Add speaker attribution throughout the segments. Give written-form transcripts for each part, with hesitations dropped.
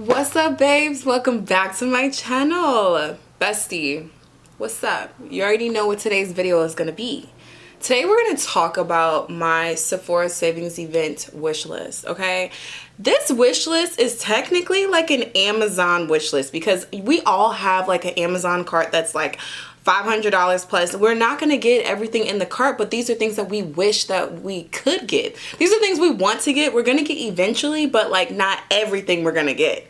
Speaker 1: What's up, babes? Welcome back to my channel. Bestie, what's up? You already know what today's video is gonna be. Today we're gonna talk about my Sephora savings event wish list, okay? This wish list is technically like an Amazon wish list because we all have like an Amazon cart that's like $500 plus. We're not going to get everything in the cart, but these are things that we wish that we could get. These are things we want to get. We're going to get eventually, but like not everything we're going to get.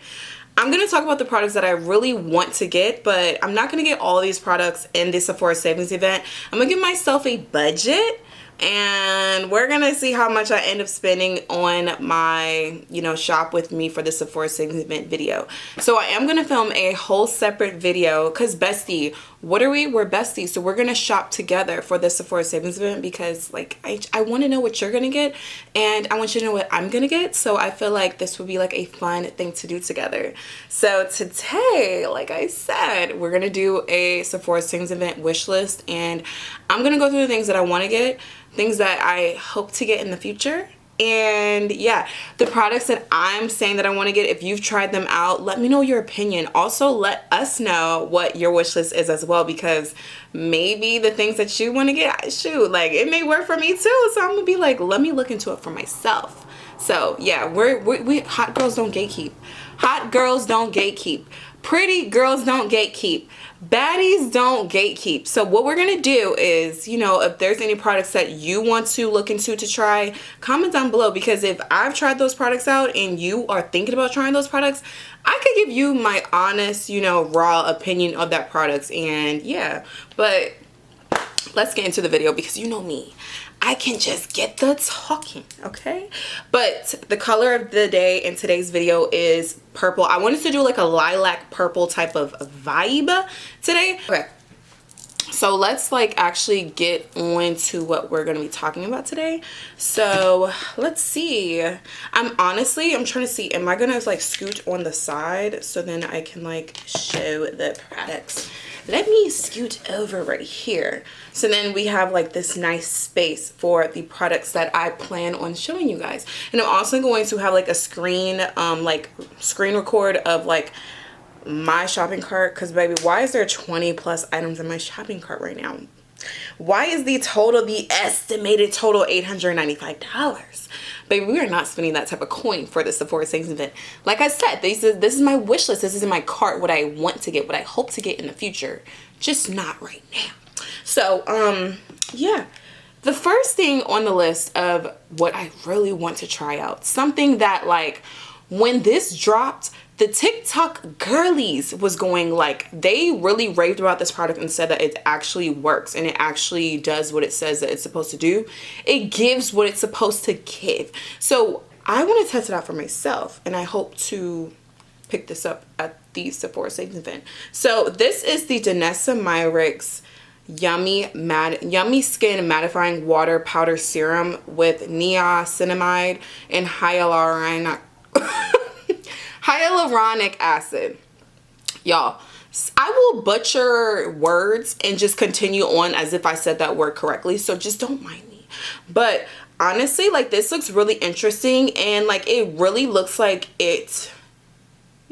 Speaker 1: I'm going to talk about the products that I really want to get, but I'm not going to get all these products in the Sephora savings event. I'm going to give myself a budget, and we're gonna see how much I end up spending on my, shop with me for the Sephora savings event video. So I am gonna film a whole separate video because bestie, what are we? We're besties. So we're gonna shop together for the Sephora savings event because like I want to know what you're gonna get and I want you to know what I'm gonna get. So I feel like this would be like a fun thing to do together. So today, like I said, we're gonna do a Sephora savings event wish list, and I'm gonna go through the things that I want to get, things that I hope to get in the future, and yeah, the products that I'm saying that I want to get. If you've tried them out, let me know your opinion. Also, let us know what your wish list is as well, because maybe the things that you want to get, shoot, like it may work for me too. So I'm gonna be like, let me look into it for myself. So yeah, we hot girls don't gatekeep. Hot girls don't gatekeep. Pretty girls don't gatekeep. Baddies don't gatekeep. So what we're gonna do is, if there's any products that you want to look into to try, comment down below, because if I've tried those products out and you are thinking about trying those products, I could give you my honest, raw opinion of that product. And yeah, but let's get into the video because you know me, I can just get the talking, okay? But the color of the day in today's video is purple. I wanted to do like a lilac purple type of vibe today. Okay, so let's like actually get on to what we're gonna be talking about today. So let's see. I'm trying to see, am I gonna like scoot on the side so then I can like show the products? Let me scoot over right here. So then we have like this nice space for the products that I plan on showing you guys. And I'm also going to have like a screen record of like my shopping cart, because baby, why is there 20 plus items in my shopping cart right now? Why is the estimated total $895? Baby, we are not spending that type of coin for the Sephora savings event. Like I said, this is my wish list. This is in my cart, what I want to get, what I hope to get in the future, just not right now. So yeah, the first thing on the list of what I really want to try out, something that like when this dropped, the TikTok girlies was going like, they really raved about this product and said that it actually works and it actually does what it says that it's supposed to do. It gives what it's supposed to give. So I want to test it out for myself, and I hope to pick this up at the Sephora savings event. So this is the Danessa Myricks Yummy Skin Mattifying Water Powder Serum with niacinamide and hyaluronic acid. Y'all, I will butcher words and just continue on as if I said that word correctly, so just don't mind me. But honestly, like, this looks really interesting, and like it really looks like it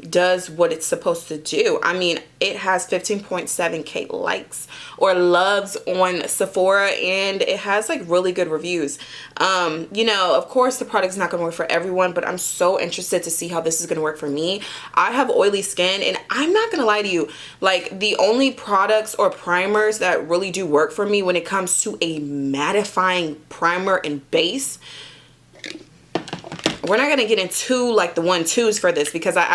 Speaker 1: does what it's supposed to do. I mean, it has 15.7k likes or loves on Sephora, and it has like really good reviews. Of course the product's not gonna work for everyone, but I'm so interested to see how this is gonna work for me. I have oily skin, and I'm not gonna lie to you, like the only products or primers that really do work for me when it comes to a mattifying primer and base, we're not going to get into like the 1-2s for this, because I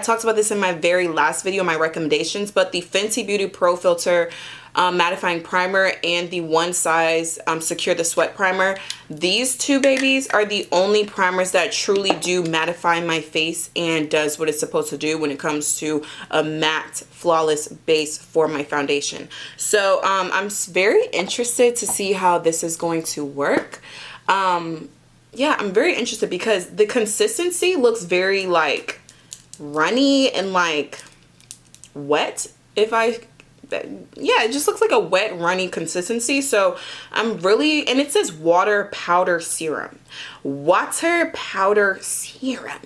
Speaker 1: talked about this in my very last video, my recommendations. But the Fenty Beauty Pro Filter mattifying primer and the One Size Secure the Sweat primer, these two babies are the only primers that truly do mattify my face and does what it's supposed to do when it comes to a matte flawless base for my foundation. So I'm very interested to see how this is going to work. Yeah, I'm very interested because the consistency looks very like runny and like wet, if I yeah, it just looks like a wet runny consistency. So I'm really, and it says water powder serum. Water powder serum.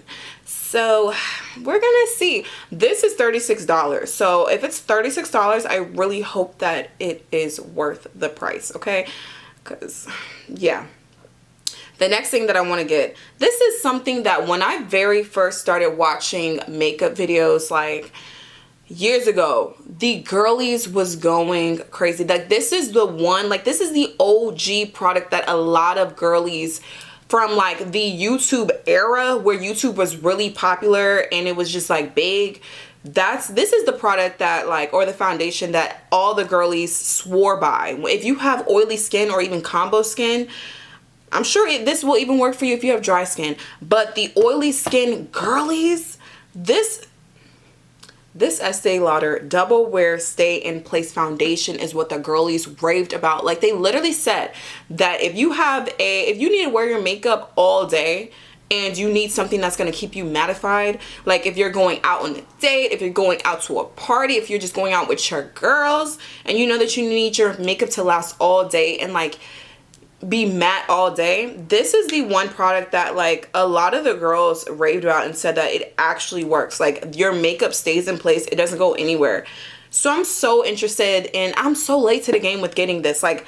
Speaker 1: So we're gonna see. This is $36. So if it's $36, I really hope that it is worth the price, okay? Because yeah. The next thing that I want to get, this is something that when I very first started watching makeup videos like years ago, the girlies was going crazy. Like this is the one, like this is the OG product that a lot of girlies from like the YouTube era where YouTube was really popular and it was just like big. This is the product that like, or the foundation that all the girlies swore by. If you have oily skin or even combo skin, I'm sure this will even work for you if you have dry skin. But the oily skin girlies, this Estee Lauder Double Wear Stay in Place foundation is what the girlies raved about. Like they literally said that if you need to wear your makeup all day and you need something that's going to keep you mattified, like if you're going out on a date, if you're going out to a party, if you're just going out with your girls and you know that you need your makeup to last all day and like be matte all day, this is the one product that like a lot of the girls raved about and said that it actually works. Like your makeup stays in place, it doesn't go anywhere. So I'm so interested, and I'm so late to the game with getting this. Like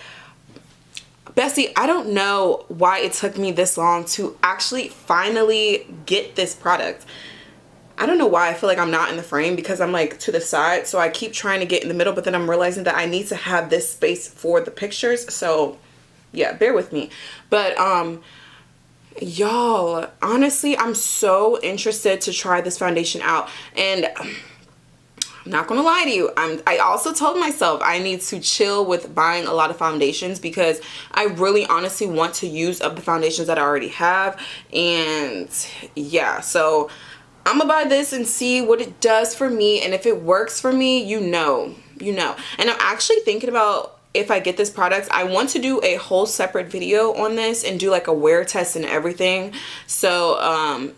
Speaker 1: Bessie, I don't know why it took me this long to actually finally get this product. I don't know why I feel like I'm not in the frame because I'm like to the side, so I keep trying to get in the middle, but then I'm realizing that I need to have this space for the pictures. So yeah, bear with me. But y'all, honestly, I'm so interested to try this foundation out. And I'm not gonna lie to you, I also told myself I need to chill with buying a lot of foundations because I really honestly want to use up the foundations that I already have. And yeah, so I'm gonna buy this and see what it does for me, and if it works for me, you know. And I'm actually thinking about, if I get this product, I want to do a whole separate video on this and do like a wear test and everything. So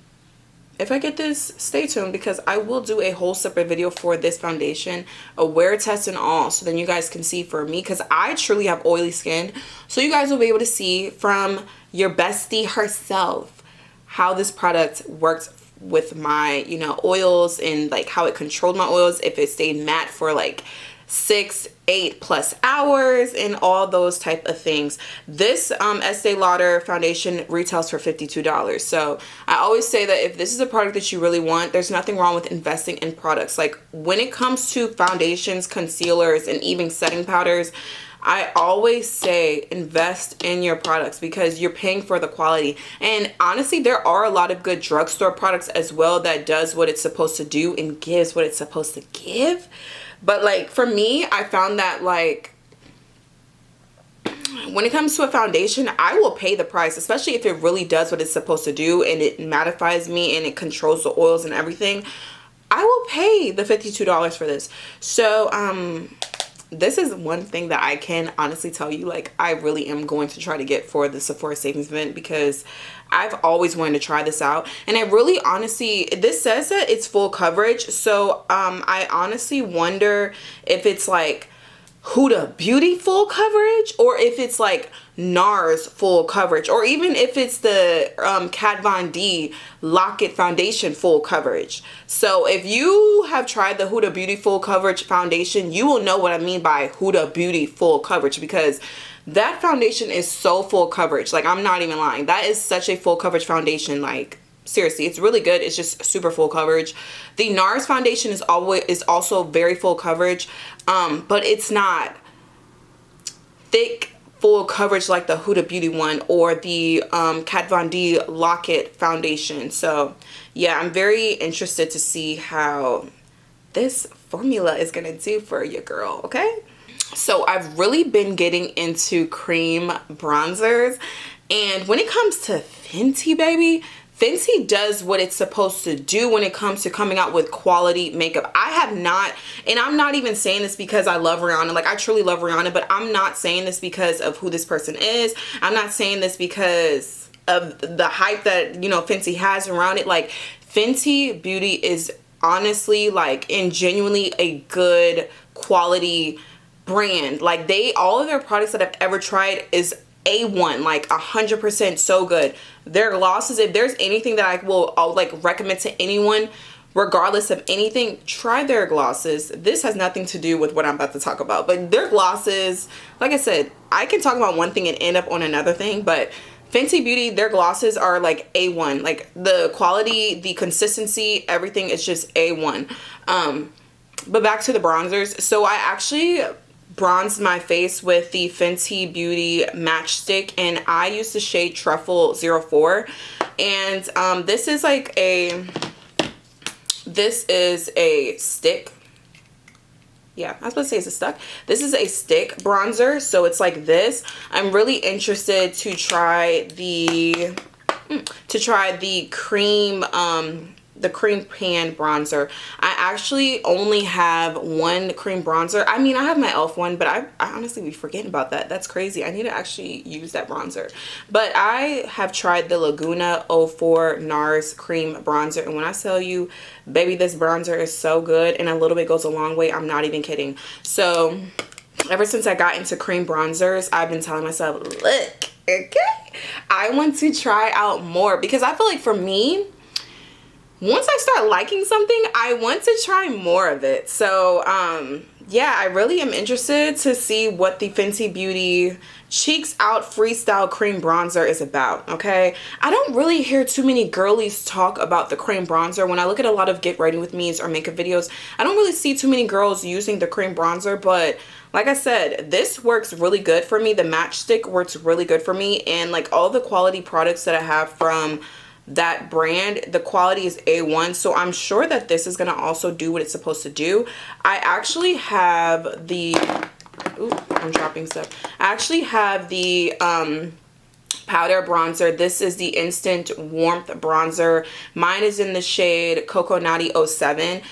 Speaker 1: if I get this, stay tuned because I will do a whole separate video for this foundation, a wear test and all, so then you guys can see for me, because I truly have oily skin. So you guys will be able to see from your bestie herself how this product works with my, you know, oils, and like how it controlled my oils, if it stayed matte for like 6-8+ hours and all those type of things. This Estee Lauder foundation retails for $52. So I always say that if this is a product that you really want, there's nothing wrong with investing in products. Like when it comes to foundations, concealers, and even setting powders, I always say invest in your products because you're paying for the quality. And honestly, there are a lot of good drugstore products as well that does what it's supposed to do and gives what it's supposed to give. But like for me, I found that like when it comes to a foundation, I will pay the price, especially if it really does what it's supposed to do and it mattifies me and it controls the oils and everything. I will pay the $52 for this. So this is one thing that I can honestly tell you, like I really am going to try to get for the Sephora savings event because I've always wanted to try this out. And I really honestly, this says that it's full coverage, so I honestly wonder if it's like Huda Beauty full coverage, or if it's like NARS full coverage, or even if it's the Kat Von D Lock-It foundation full coverage. So if you have tried the Huda Beauty full coverage foundation, you will know what I mean by Huda Beauty full coverage, because that foundation is so full coverage. Like I'm not even lying, that is such a full coverage foundation. Like seriously, it's really good. It's just super full coverage. The NARS foundation is also very full coverage, but it's not thick full coverage like the Huda Beauty one or the Kat Von D Lock-It foundation. So yeah, I'm very interested to see how this formula is gonna do for your girl, okay? So I've really been getting into cream bronzers, and when it comes to Fenty, baby, Fenty does what it's supposed to do when it comes to coming out with quality makeup. I have not, and I'm not even saying this because I love Rihanna. Like I truly love Rihanna, but I'm not saying this because of who this person is. I'm not saying this because of the hype that, you know, Fenty has around it. Like Fenty Beauty is honestly like and genuinely a good quality brand. Like all of their products that I've ever tried is A1, like 100% so good. Their glosses, if there's anything that I'll like recommend to anyone regardless of anything, try their glosses. This has nothing to do with what I'm about to talk about, but their glosses, like I said, I can talk about one thing and end up on another thing, but Fenty Beauty, their glosses are like A1. Like the quality, the consistency, everything is just A1. But back to the bronzers. So I actually bronzed my face with the Fenty Beauty Matchstick, and I used the shade Truffle 04. And this is a stick. Yeah, I was supposed to say it's a stick. This is a stick bronzer, so it's like this. I'm really interested to try the cream pan bronzer. I actually only have one cream bronzer. I mean, I have my e.l.f. one, but I honestly be forgetting about that. That's crazy. I need to actually use that bronzer. But I have tried the Laguna 04 NARS cream bronzer, and when I tell you, baby, this bronzer is so good, and a little bit goes a long way. I'm not even kidding. So ever since I got into cream bronzers, I've been telling myself, look, okay, I want to try out more, because I feel like for me, once I start liking something, I want to try more of it. So, yeah, I really am interested to see what the Fenty Beauty Cheeks Out Freestyle Cream Bronzer is about, okay? I don't really hear too many girlies talk about the cream bronzer. When I look at a lot of get ready with me's or makeup videos, I don't really see too many girls using the cream bronzer, but like I said, this works really good for me. The Matchstick works really good for me, and like all the quality products that I have from that brand, the quality is A1, so I'm sure that this is gonna also do what it's supposed to do. I actually have the I'm dropping stuff. I actually have the powder bronzer. This is the Instant Warmth bronzer. Mine is in the shade Coco Naughty 07.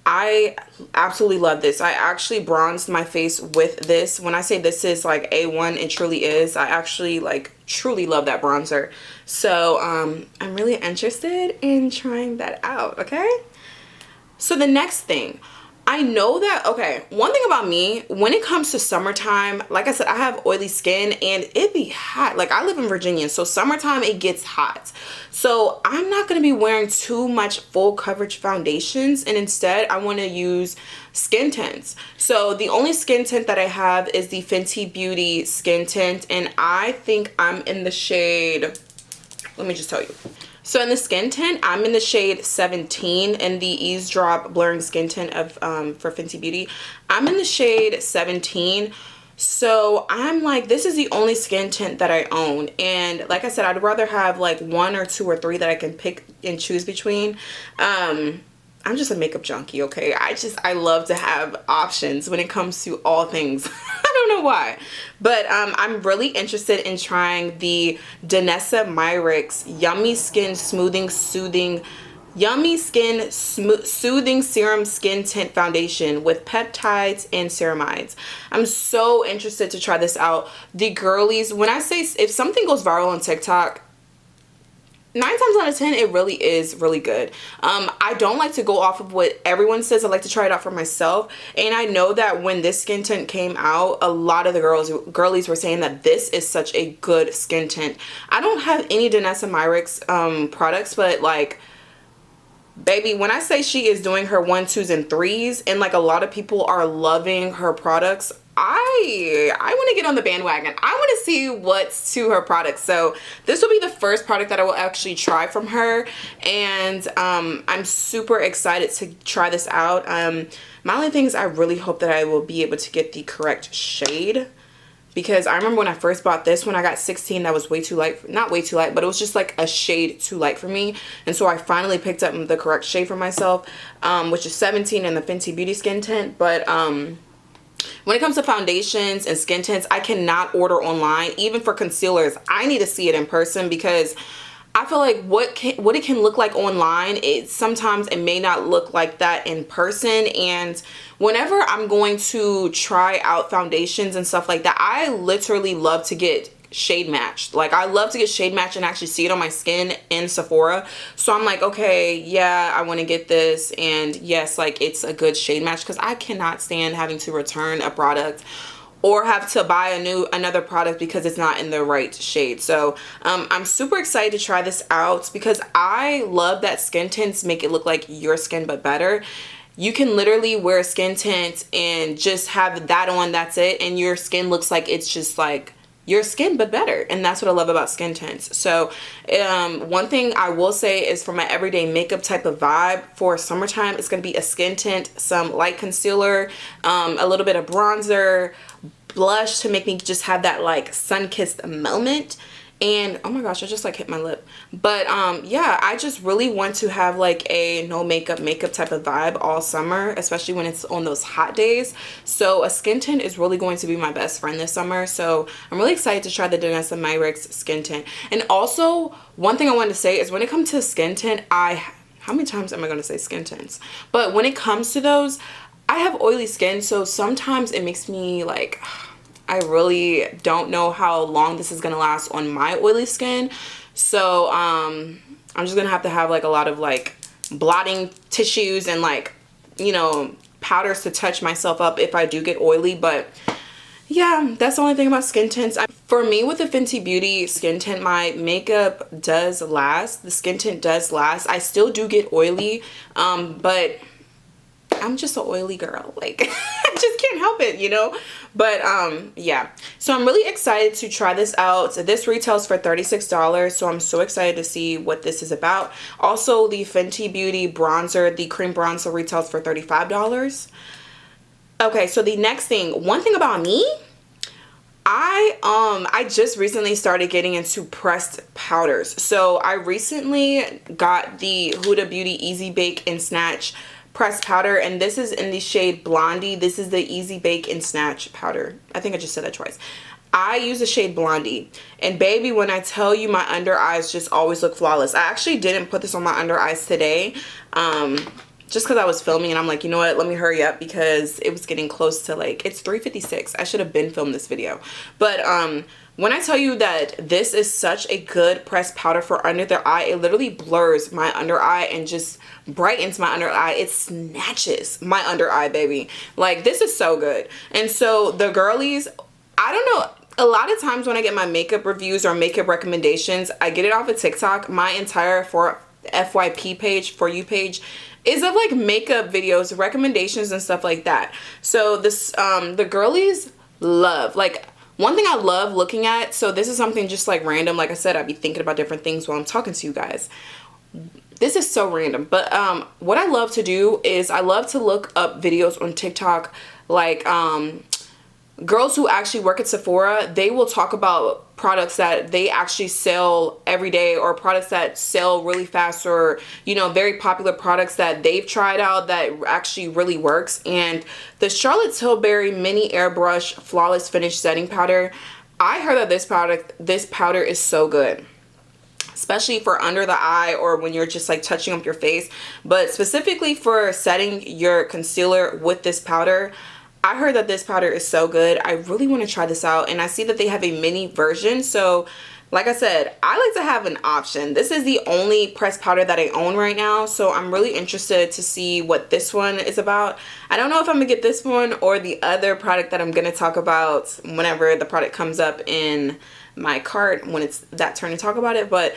Speaker 1: I absolutely love this. I actually bronzed my face with this. When I say this is like A1, it truly is. I actually like truly love that bronzer. So I'm really interested in trying that out, okay? So the next thing, I know that, okay, one thing about me, when it comes to summertime, like I said, I have oily skin and it be hot. Like I live in Virginia, so summertime it gets hot. So I'm not going to be wearing too much full coverage foundations, and instead I want to use skin tints. So the only skin tint that I have is the Fenty Beauty skin tint, and I think I'm in the shade, let me just tell you. So in the skin tint, I'm in the shade 17 in the Eavesdrop Blurring Skin Tint of for Fenty Beauty. I'm in the shade 17. So I'm like, this is the only skin tint that I own. And like I said, I'd rather have like 1 or 2 or 3 that I can pick and choose between. I'm just a makeup junkie, okay? I love to have options when it comes to all things. I don't know why. But I'm really interested in trying the Danessa Myricks Yummy Skin Soothing Serum Skin Tint Foundation with peptides and ceramides. I'm so interested to try this out. The girlies, when I say if something goes viral on TikTok, 9 times out of 10 it really is really good. I don't like to go off of what everyone says. I like to try it out for myself, and I know that when this skin tint came out, a lot of the girlies were saying that this is such a good skin tint. I don't have any Danessa Myricks products, but like, baby, when I say she is doing her 1, 2s, and 3s, and like a lot of people are loving her products, I want to get on the bandwagon. I want to see what's to her products. So this will be the first product that I will actually try from her, and I'm super excited to try this out. My only thing is I really hope that I will be able to get the correct shade, because I remember when I first bought this, when I got 16, that was way too light. Not way too light, but it was just like a shade too light for me. And so I finally picked up the correct shade for myself, which is 17 in the Fenty Beauty skin tint. But when it comes to foundations and skin tints, I cannot order online. Even for concealers, I need to see it in person, because I feel like what it can look like online, sometimes it may not look like that in person. And whenever I'm going to try out foundations and stuff like that, I literally love to get shade matched. Like, I love to get shade matched and actually see it on my skin in Sephora. So I'm like, okay, yeah, I want to get this. And yes, like, it's a good shade match, because I cannot stand having to return a product or have to buy another product because it's not in the right shade. So I'm super excited to try this out, because I love that skin tints make it look like your skin but better. You can literally wear a skin tint and just have that on, that's it, and your skin looks like it's just like your skin but better. And that's what I love about skin tints. So one thing I will say is, for my everyday makeup type of vibe for summertime, it's going to be a skin tint, some light concealer, a little bit of bronzer, blush to make me just have that like sun-kissed moment. And oh my gosh, I just like hit my lip. But yeah, I just really want to have like a no makeup type of vibe all summer, especially when it's on those hot days. So a skin tint is really going to be my best friend this summer. So I'm really excited to try the Danessa Myricks skin tint. And also, one thing I wanted to say is, when it comes to skin tint, how many times am I going to say skin tints? But when it comes to those, I have oily skin, so sometimes it makes me like, I really don't know how long this is gonna last on my oily skin. So I'm just gonna have to have like a lot of like blotting tissues and like, you know, powders to touch myself up if I do get oily. But yeah, that's the only thing about skin tints. For me, with the Fenty Beauty skin tint, my makeup does last. The skin tint does last. I still do get oily, but I'm just an oily girl. Like, I just can't help it, you know? But yeah, so I'm really excited to try this out. This retails for $36, so I'm so excited to see what this is about. Also, the Fenty Beauty bronzer, the cream bronzer, retails for $35. Okay, so the next thing, one thing about me, I just recently started getting into pressed powders. So I recently got the Huda Beauty Easy Bake and Snatch pressed powder, and this is in the shade Blondie. This is the Easy Bake and Snatch powder. I think I just said that twice. I use the shade Blondie, and baby, when I tell you, my under eyes just always look flawless. I actually didn't put this on my under eyes today, just because I was filming, and I'm like, you know what, let me hurry up, because it was getting close to like, it's 3:56. I should have been filmed this video. But when I tell you that this is such a good pressed powder for under the eye, it literally blurs my under eye and just brightens my under eye. It snatches my under eye, baby. Like, this is so good. And so the girlies, I don't know, a lot of times when I get my makeup reviews or makeup recommendations, I get it off of TikTok. My entire FYP page, For You page, is of like makeup videos, recommendations, and stuff like that. So this the girlies love, like, one thing I love looking at, so this is something just like random. Like I said, I'd be thinking about different things while I'm talking to you guys. This is so random, but what I love to do is I love to look up videos on TikTok, like girls who actually work at Sephora. They will talk about products that they actually sell every day, or products that sell really fast, or, you know, very popular products that they've tried out that actually really works. And the Charlotte Tilbury Mini Airbrush Flawless Finish Setting Powder, I heard that this powder is so good, especially for under the eye or when you're just like touching up your face. But specifically for setting your concealer with this powder, I heard that this powder is so good. I really want to try this out, and I see that they have a mini version. So like I said, I like to have an option. This is the only pressed powder that I own right now, so I'm really interested to see what this one is about. I don't know if I'm gonna get this one or the other product that I'm gonna talk about whenever the product comes up in my cart, when it's that turn to talk about it. But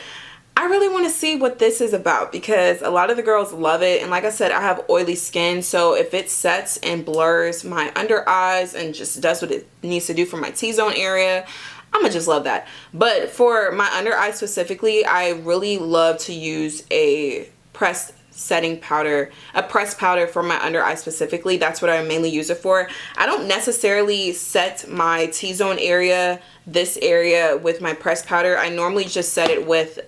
Speaker 1: I really want to see what this is about, because a lot of the girls love it. And like I said, I have oily skin, so if it sets and blurs my under eyes and just does what it needs to do for my T-zone area, I'm gonna just love that. But for my under eye specifically, I really love to use a pressed setting powder, a pressed powder for my under eye specifically. That's what I mainly use it for. I don't necessarily set my T-zone area, this area, with my pressed powder. I normally just set it with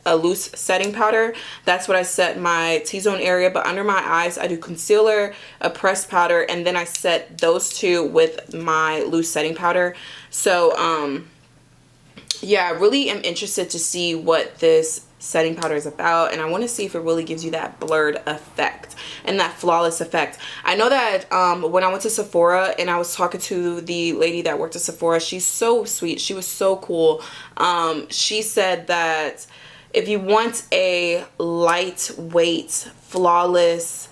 Speaker 1: a loose setting powder. That's what I set my T-zone area. But under my eyes, I do concealer, a pressed powder, and then I set those two with my loose setting powder. So yeah, I really am interested to see what this setting powder is about, and I want to see if it really gives you that blurred effect and that flawless effect. I know that when I went to Sephora and I was talking to the lady that worked at Sephora, she's so sweet. She was so cool. She said that if you want a lightweight, flawless,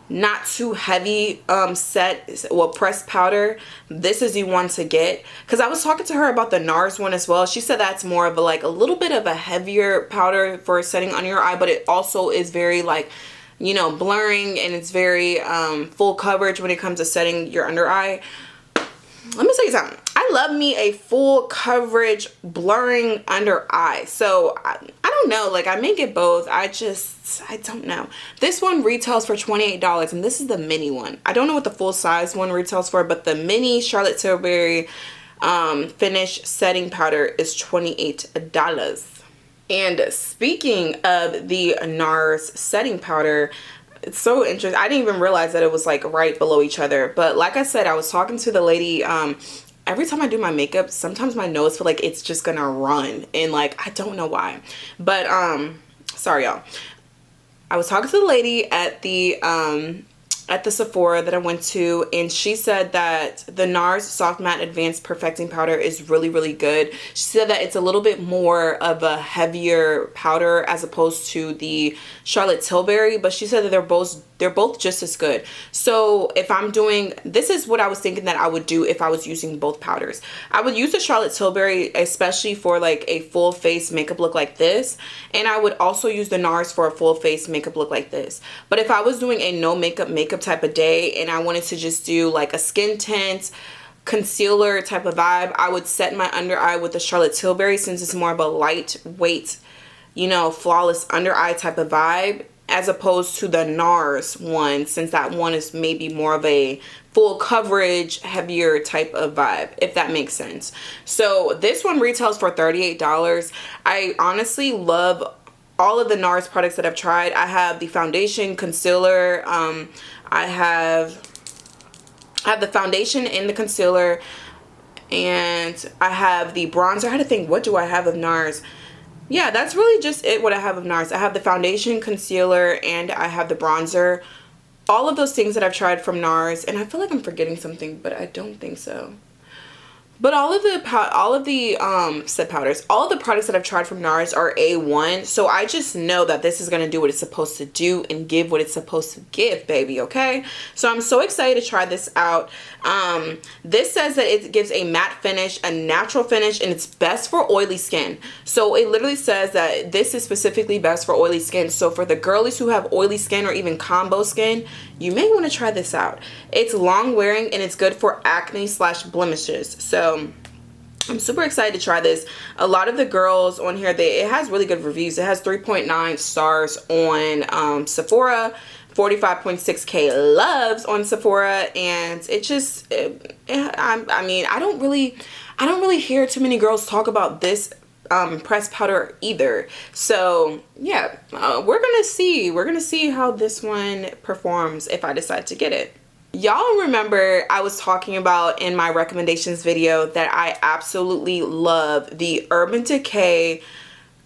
Speaker 1: not too heavy pressed powder, this is the one to get. Because I was talking to her about the NARS one as well. She said that's more of a like a little bit of a heavier powder for setting under your eye, but it also is very like, you know, blurring, and it's very full coverage when it comes to setting your under eye. Let me tell you something. I love me a full coverage blurring under eye. So I don't know, like I may get both. I don't know. This one retails for $28, and this is the mini one. I don't know what the full size one retails for, but the mini Charlotte Tilbury finish setting powder is $28. And speaking of the NARS setting powder, it's so interesting. I didn't even realize that it was like right below each other. But like I said, I was talking to the lady. Every time I do my makeup, sometimes my nose feel like it's just gonna run, and like I don't know why. But sorry y'all. I was talking to the lady at the Sephora that I went to, and she said that the NARS Soft Matte Advanced Perfecting Powder is really, really good. She said that it's a little bit more of a heavier powder as opposed to the Charlotte Tilbury, but she said that they're both just as good. So if I'm doing, this is what I was thinking that I would do if I was using both powders. I would use the Charlotte Tilbury especially for like a full face makeup look like this, and I would also use the NARS for a full face makeup look like this. But if I was doing a no makeup type of day and I wanted to just do like a skin tint concealer type of vibe, I would set my under eye with the Charlotte Tilbury, since it's more of a lightweight, you know, flawless under eye type of vibe, as opposed to the NARS one, since that one is maybe more of a full coverage, heavier type of vibe, if that makes sense. So this one retails for $38. I honestly love all of the NARS products that I've tried. I have the foundation, concealer, I have the foundation and the concealer, and I have the bronzer. I had to think, what do I have of NARS? Yeah, that's really just it, what I have of NARS. I have the foundation, concealer, and I have the bronzer. All of those things that I've tried from NARS, and I feel like I'm forgetting something, but I don't think so. But all of the set powders, all of the products that I've tried from NARS are A1. So I just know that this is going to do what it's supposed to do and give what it's supposed to give, baby, okay? So I'm so excited to try this out. This says that it gives a matte finish, a natural finish, and it's best for oily skin. So it literally says that this is specifically best for oily skin. So for the girlies who have oily skin or even combo skin, you may want to try this out. It's long wearing and it's good for acne / blemishes. So I'm super excited to try this. A lot of the girls on here, it has really good reviews. It has 3.9 stars on Sephora, 45.6K loves on Sephora, and it just, I mean, I don't really hear too many girls talk about this pressed powder either. So yeah, we're gonna see how this one performs if I decide to get it. Y'all remember I was talking about in my recommendations video that I absolutely love the Urban Decay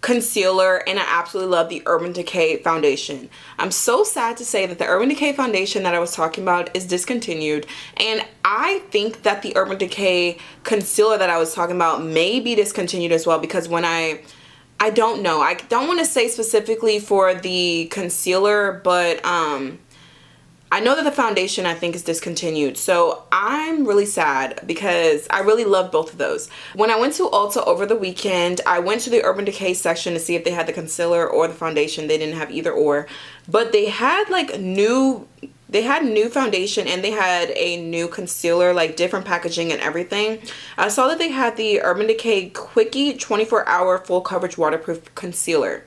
Speaker 1: concealer, and I absolutely love the Urban Decay foundation. I'm so sad to say that the Urban Decay foundation that I was talking about is discontinued, and I think that the Urban Decay concealer that I was talking about may be discontinued as well, because when I don't know, I don't want to say specifically for the concealer, but I know that the foundation I think is discontinued. So I'm really sad because I really love both of those. When I went to Ulta over the weekend, I went to the Urban Decay section to see if they had the concealer or the foundation. They didn't have either or, but they had like new foundation and they had a new concealer, like different packaging and everything. I saw that they had the Urban Decay Quickie 24-hour full coverage waterproof concealer.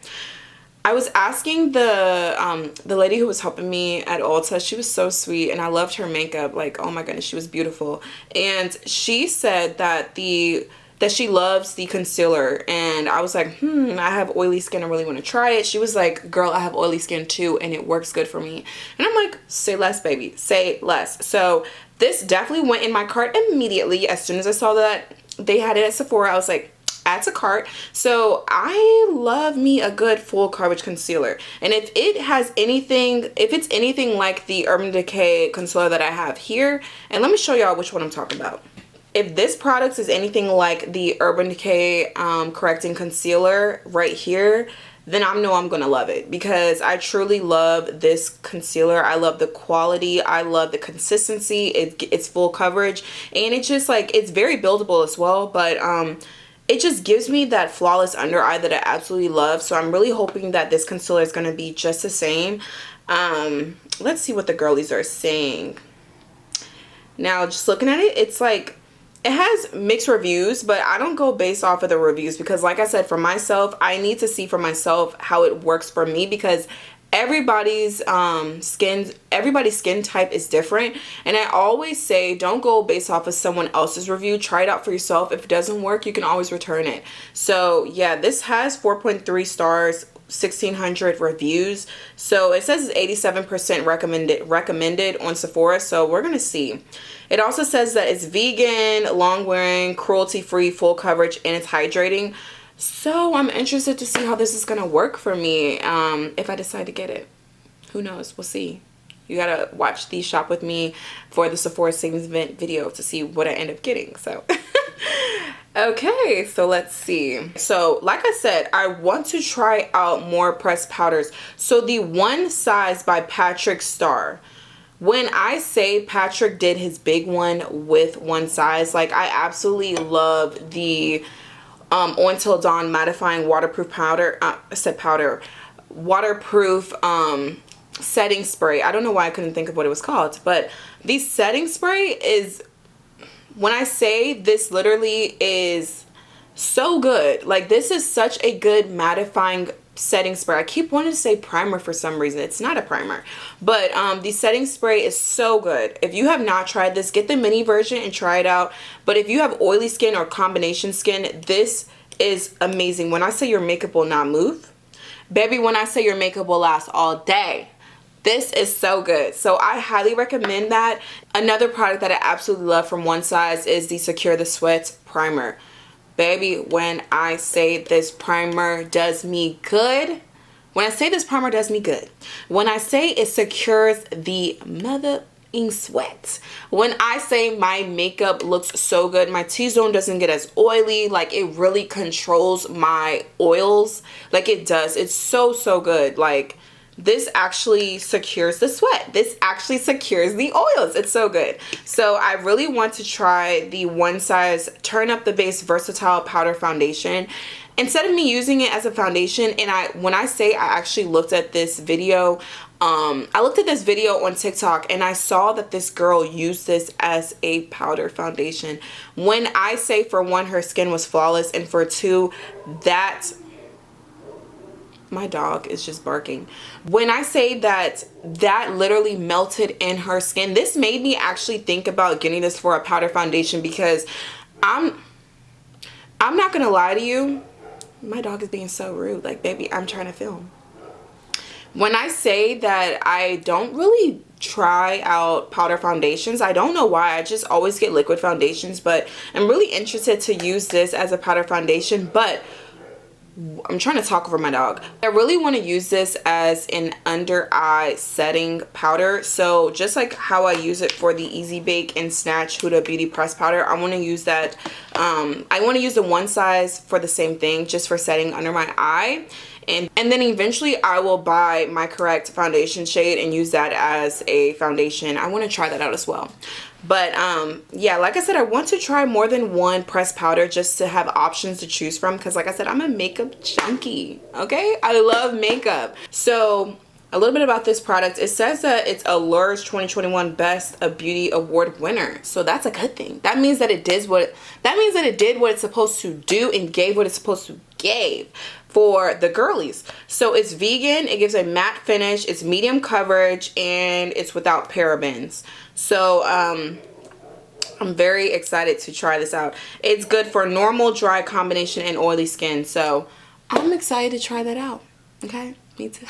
Speaker 1: I was asking the lady who was helping me at Ulta. She was so sweet and I loved her makeup. Like, oh my goodness, she was beautiful. And she said that she loves the concealer, and I was like, I have oily skin, I really want to try it. She was like, girl, I have oily skin too and it works good for me. And I'm like, say less, baby, say less. So this definitely went in my cart immediately. As soon as I saw that they had it at Sephora, I was like, add to cart. So I love me a good full coverage concealer, and if it's anything like the Urban Decay concealer that I have here, and let me show y'all which one I'm talking about. If this product is anything like the Urban Decay correcting concealer right here, then I know I'm gonna love it, because I truly love this concealer. I love the quality, I love the consistency, it's full coverage, and it's just like, it's very buildable as well, but it just gives me that flawless under eye that I absolutely love. So I'm really hoping that this concealer is gonna be just the same. Let's see what the girlies are saying. Now, just looking at it, it's like, it has mixed reviews, but I don't go based off of the reviews, because like I said, for myself, I need to see for myself how it works for me, because everybody's skin type is different. And I always say, don't go based off of someone else's review. Try it out for yourself. If it doesn't work, you can always return it. So yeah, this has 4.3 stars, 1,600 reviews. So it says it's 87% recommended on Sephora. So we're gonna see. It also says that it's vegan, long wearing, cruelty free, full coverage, and it's hydrating. So I'm interested to see how this is gonna work for me if I decide to get it. Who knows? We'll see. You gotta watch the shop with me for the Sephora savings event video to see what I end up getting. So okay, so let's see. So like I said, I want to try out more pressed powders. So the One Size by Patrick Starr. When I say Patrick did his big one with One Size, like, I absolutely love the On Till Dawn Mattifying Waterproof Powder. Waterproof setting spray. I don't know why I couldn't think of what it was called, but the setting spray is, when I say this literally is so good. Like, this is such a good mattifying setting spray. I keep wanting to say primer for some reason. It's not a primer, but the setting spray is so good. If you have not tried this, get the mini version and try it out. But if you have oily skin or combination skin, this is amazing. When I say your makeup will not move, baby, when I say your makeup will last all day, this is so good. So I highly recommend that. Another product that I absolutely love from One Size is the Secure the Sweat primer. Baby, when I say this primer does me good, when I say this primer does me good, when I say it secures the mother-ing sweat, when I say my makeup looks so good, my T-zone doesn't get as oily, like, it really controls my oils, like it does. It's so, so good. Like, this actually secures the sweat. This actually secures the oils. It's so good. So I really want to try the One Size Turn Up the Base Versatile Powder Foundation. Instead of me using it as a foundation, and when I say I actually looked at this video, I looked at this video on TikTok and I saw that this girl used this as a powder foundation. When I say, for one, her skin was flawless, and for two, that... my dog is just barking. When I say that literally melted in her skin, this made me actually think about getting this for a powder foundation, because I'm not gonna lie to you, my dog is being so rude. Like, baby, I'm trying to film. When I say that I don't really try out powder foundations, I don't know why, I just always get liquid foundations, but I'm really interested to use this as a powder foundation. But I'm trying to talk over my dog. I really want to use this as an under eye setting powder. So just like how I use it for the Easy Bake and Snatch Huda Beauty Press Powder, I want to use that. I want to use the One Size for the same thing, just for setting under my eye. And then eventually I will buy my correct foundation shade and use that as a foundation. I want to try that out as well. But yeah, like I said, I want to try more than one pressed powder just to have options to choose from, because like I said, I'm a makeup junkie. Okay, I love makeup. So a little bit about this product. It says that it's Allure's 2021 Best of Beauty Award winner. So that's a good thing. That means that it did what it's supposed to do and gave what it's supposed to give for the girlies. So it's vegan, it gives a matte finish, it's medium coverage, and it's without parabens. So I'm very excited to try this out. It's good for normal, dry, combination, and oily skin. So I'm excited to try that out. Okay, me too.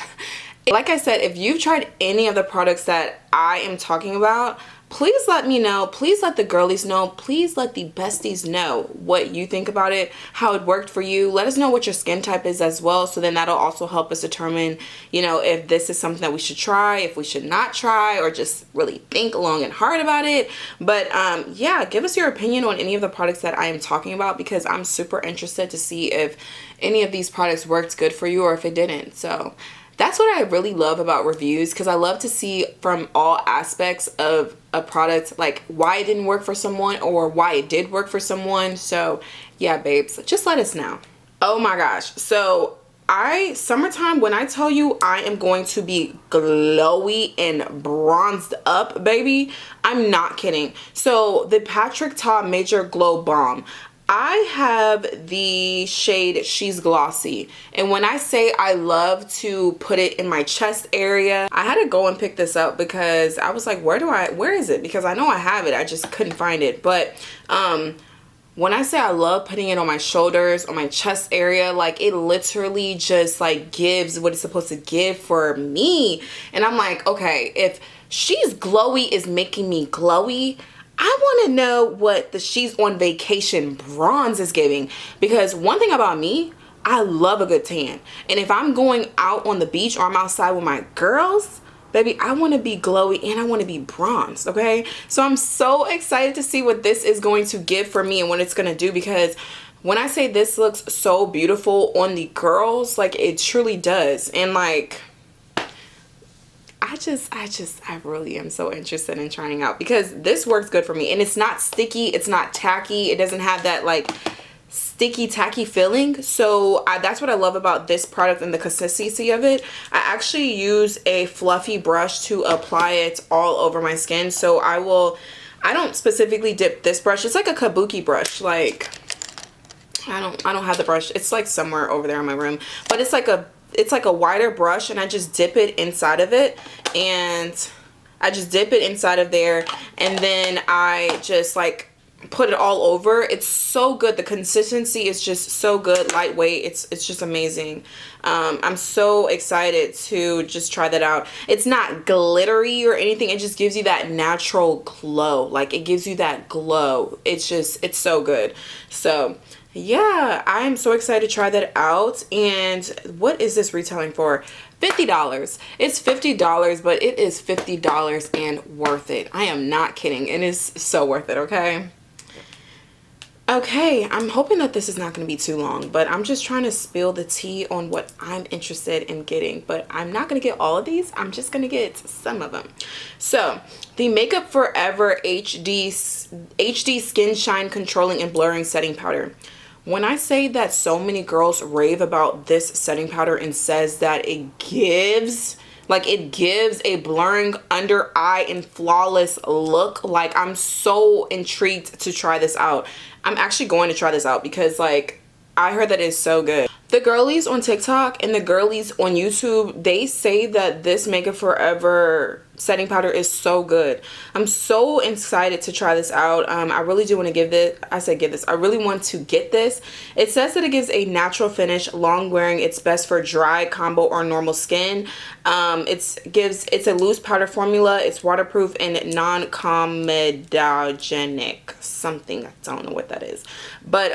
Speaker 1: Like I said, if you've tried any of the products that I am talking about, please let me know. Please let the girlies know. Please let the besties know what you think about it, how it worked for you. Let us know what your skin type is as well, so then that'll also help us determine, you know, if this is something that we should try, if we should not try, or just really think long and hard about it. But yeah, give us your opinion on any of the products that I am talking about, because I'm super interested to see if any of these products worked good for you or if it didn't. So that's what I really love about reviews, because I love to see from all aspects of a product, like why it didn't work for someone or why it did work for someone. So yeah, babes, just let us know. Oh my gosh. So summertime, when I tell you I am going to be glowy and bronzed up, baby, I'm not kidding. So the Patrick Ta Major Glow Balm, I have the shade She's Glossy, and when I say I love to put it in my chest area, I had to go and pick this up because I was like, where is it? Because I know I have it, I just couldn't find it. But when I say I love putting it on my shoulders, on my chest area, like it literally just like gives what it's supposed to give for me. And I'm like, okay, if She's Glowy is making me glowy, I want to know what the She's on Vacation bronze is giving. Because one thing about me, I love a good tan. And if I'm going out on the beach or I'm outside with my girls, baby, I want to be glowy and I want to be bronzed, okay? So I'm so excited to see what this is going to give for me and what it's going to do, because when I say this looks so beautiful on the girls, like it truly does. And like, I really am so interested in trying out, because this works good for me and it's not sticky, it's not tacky, it doesn't have that like sticky tacky feeling. So that's what I love about this product and the consistency of it. I actually use a fluffy brush to apply it all over my skin. So I don't specifically dip this brush. It's like a kabuki brush. Like I don't have the brush. It's like somewhere over there in my room, but it's like a wider brush, and I just dip it inside of it, and I just dip it inside of there, and then I just like put it all over. It's so good. The consistency is just so good, lightweight. It's just amazing. I'm so excited to just try that out. It's not glittery or anything. It just gives you that natural glow. Like it gives you that glow. It's so good. So yeah, I am so excited to try that out. And what is this retailing for? $50. It's $50, but it is $50 and worth it. I am not kidding. It is so worth it, okay? Okay, I'm hoping that this is not going to be too long, but I'm just trying to spill the tea on what I'm interested in getting. But I'm not going to get all of these. I'm just going to get some of them. So, the Makeup Forever HD Skin Shine Controlling and Blurring Setting Powder. When I say that so many girls rave about this setting powder and says that it gives a blurring under eye and flawless look, like I'm so intrigued to try this out. I'm actually going to try this out because like I heard that it's so good. The girlies on TikTok and the girlies on YouTube, they say that this Makeup Forever setting powder is so good. I'm so excited to try this out. I really do want to give this, I really want to get this. It says that it gives a natural finish, long wearing. It's best for dry, combo, or normal skin. It's a loose powder formula. It's waterproof and non-comedogenic. Something, I don't know what that is. But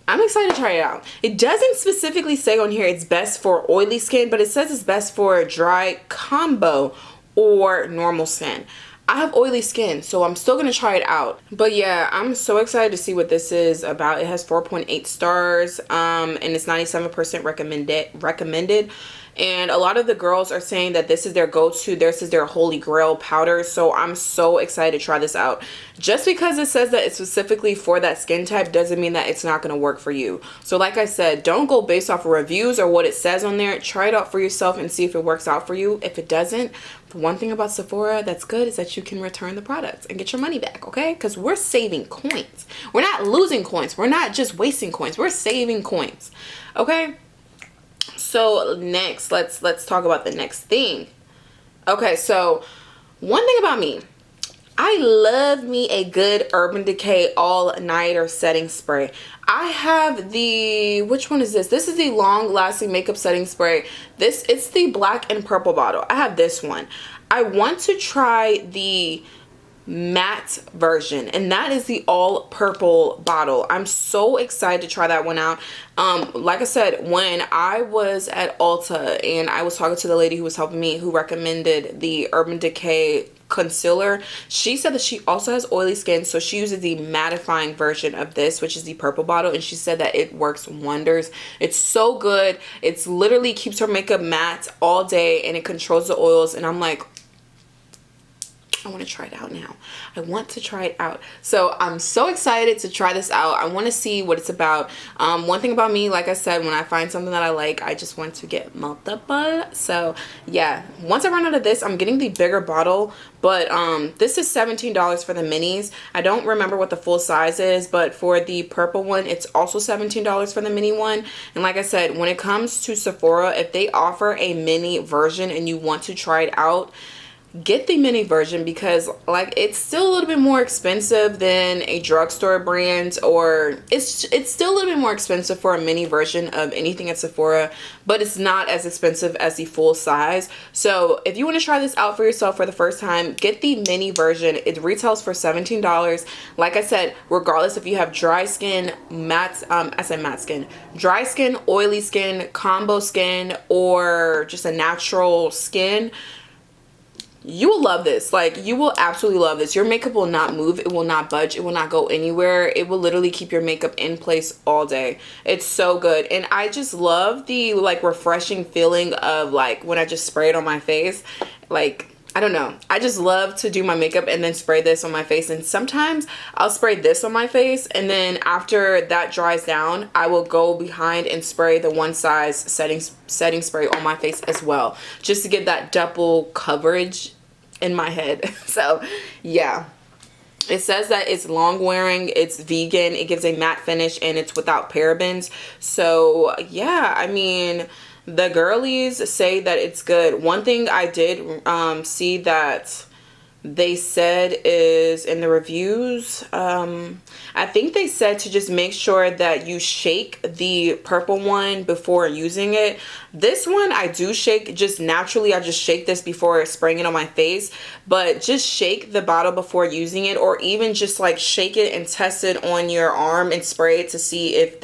Speaker 1: I'm excited to try it out. It doesn't specifically say on here it's best for oily skin, but it says it's best for dry, combo, or normal skin. I have oily skin, so I'm still going to try it out. But yeah, I'm so excited to see what this is about. It has 4.8 stars, and it's 97% recommended. And a lot of the girls are saying that this is their go-to, this is their holy grail powder. So I'm so excited to try this out. Just because it says that it's specifically for that skin type doesn't mean that it's not going to work for you. So like I said, don't go based off of reviews or what it says on there. Try it out for yourself and see if it works out for you. If it doesn't, the one thing about Sephora that's good is that you can return the product and get your money back, okay? Because we're saving coins. We're not losing coins. We're not just wasting coins. We're saving coins, okay? So next, let's talk about the next thing. Okay, so one thing about me, I love me a good Urban Decay all-nighter setting spray. I have the, which one is this? This is the long lasting makeup setting spray. It's the black and purple bottle. I have this one. I want to try the matte version, and that is the all purple bottle. I'm so excited to try that one out. Like I said, when I was at Ulta and I was talking to the lady who was helping me, who recommended the Urban Decay concealer, she said that she also has oily skin, so she uses the mattifying version of this, which is the purple bottle, and she said that it works wonders. It's so good. It's literally keeps her makeup matte all day, and it controls the oils, and I'm like, I want to try it out now. I want to try it out. So I'm so excited to try this out. I want to see what it's about. One thing about me, like I said, when I find something that I like, I just want to get multiple. So yeah, once I run out of this, I'm getting the bigger bottle. But this is $17 for the minis. I don't remember what the full size is, but for the purple one, it's also $17 for the mini one. And like I said, when it comes to Sephora, if they offer a mini version and you want to try it out, get the mini version, because like it's still a little bit more expensive than a drugstore brand, or it's still a little bit more expensive for a mini version of anything at Sephora, but it's not as expensive as the full size. So if you want to try this out for yourself for the first time, get the mini version. It retails for $17. Like I said, regardless if you have dry skin, dry skin, oily skin, combo skin, or just a natural skin, you will love this. Like, you will absolutely love this. Your makeup will not move. It will not budge. It will not go anywhere. It will literally keep your makeup in place all day. It's so good. And I just love the like refreshing feeling of like when I just spray it on my face. Like, I don't know. I just love to do my makeup and then spray this on my face. And sometimes I'll spray this on my face, and then after that dries down, I will go behind and spray the one size setting spray on my face as well, just to get that double coverage in my head. So yeah, it says that it's long wearing, it's vegan, it gives a matte finish, and it's without parabens. So yeah, I mean, the girlies say that it's good. One thing I did see that they said is in the reviews, I think they said to just make sure that you shake the purple one before using it. This one I do shake just naturally. I just shake this before spraying it on my face, but just shake the bottle before using it, or even just like shake it and test it on your arm and spray it to see if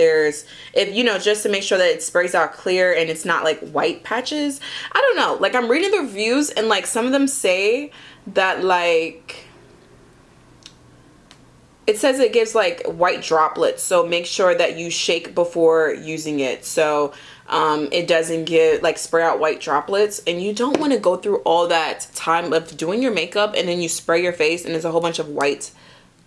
Speaker 1: you know, just to make sure that it sprays out clear and it's not like white patches. I don't know, like I'm reading the reviews and like some of them say that like it says it gives like white droplets, so make sure that you shake before using it, so it doesn't get like spray out white droplets. And you don't want to go through all that time of doing your makeup and then you spray your face and there's a whole bunch of white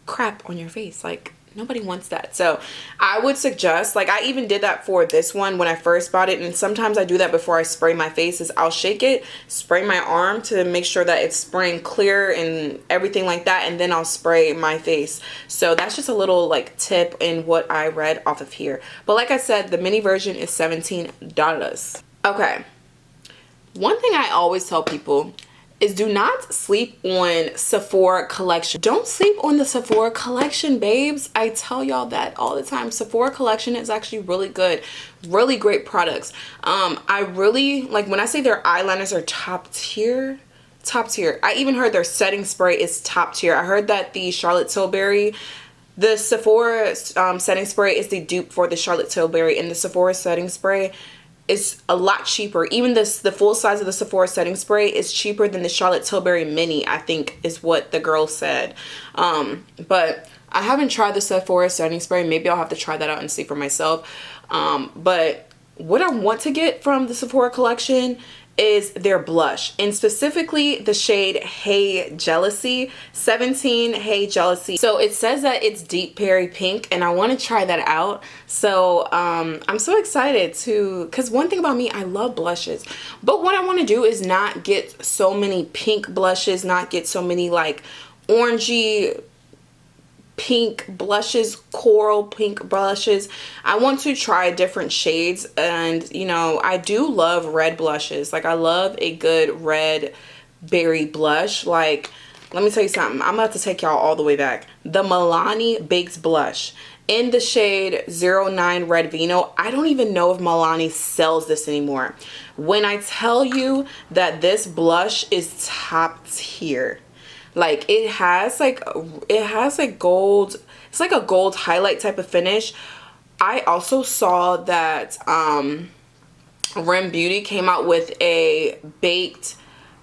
Speaker 1: crap on your face. Like, nobody wants that. So I would suggest, like I even did that for this one when I first bought it, and sometimes I do that before I spray my face, is I'll shake it, spray my arm to make sure that it's spraying clear and everything like that, and then I'll spray my face. So that's just a little like tip in what I read off of here. But like I said, the mini version is $17. Okay, one thing I always tell people is do not sleep on Sephora collection. Don't sleep on the Sephora collection, babes. I tell y'all that all the time. Sephora collection is actually really good, really great products. I really like, when I say their eyeliners are top tier. I even heard their setting spray is top tier. I heard that the Charlotte Tilbury, the Sephora setting spray is the dupe for the Charlotte Tilbury, and the Sephora setting spray is a lot cheaper. Even the full size of the Sephora setting spray is cheaper than the Charlotte Tilbury mini, I think is what the girl said. But I haven't tried the Sephora setting spray. Maybe I'll have to try that out and see for myself. But what I want to get from the Sephora collection is their blush, and specifically the shade Hey Jealousy, 17 Hey Jealousy. So it says that it's deep berry pink, and I want to try that out. So I'm so excited to, because one thing about me, I love blushes, but what I want to do is not get so many pink blushes, not get so many like orangey pink blushes, coral pink blushes. I want to try different shades, and you know, I do love red blushes. Like, I love a good red berry blush. Like, let me tell you something, I'm about to take y'all all the way back. The Milani Baked Blush in the shade 09 Red Vino. I don't even know if Milani sells this anymore. When I tell you that this blush is top tier, like it has like gold, it's like a gold highlight type of finish. I also saw that Rim Beauty came out with a baked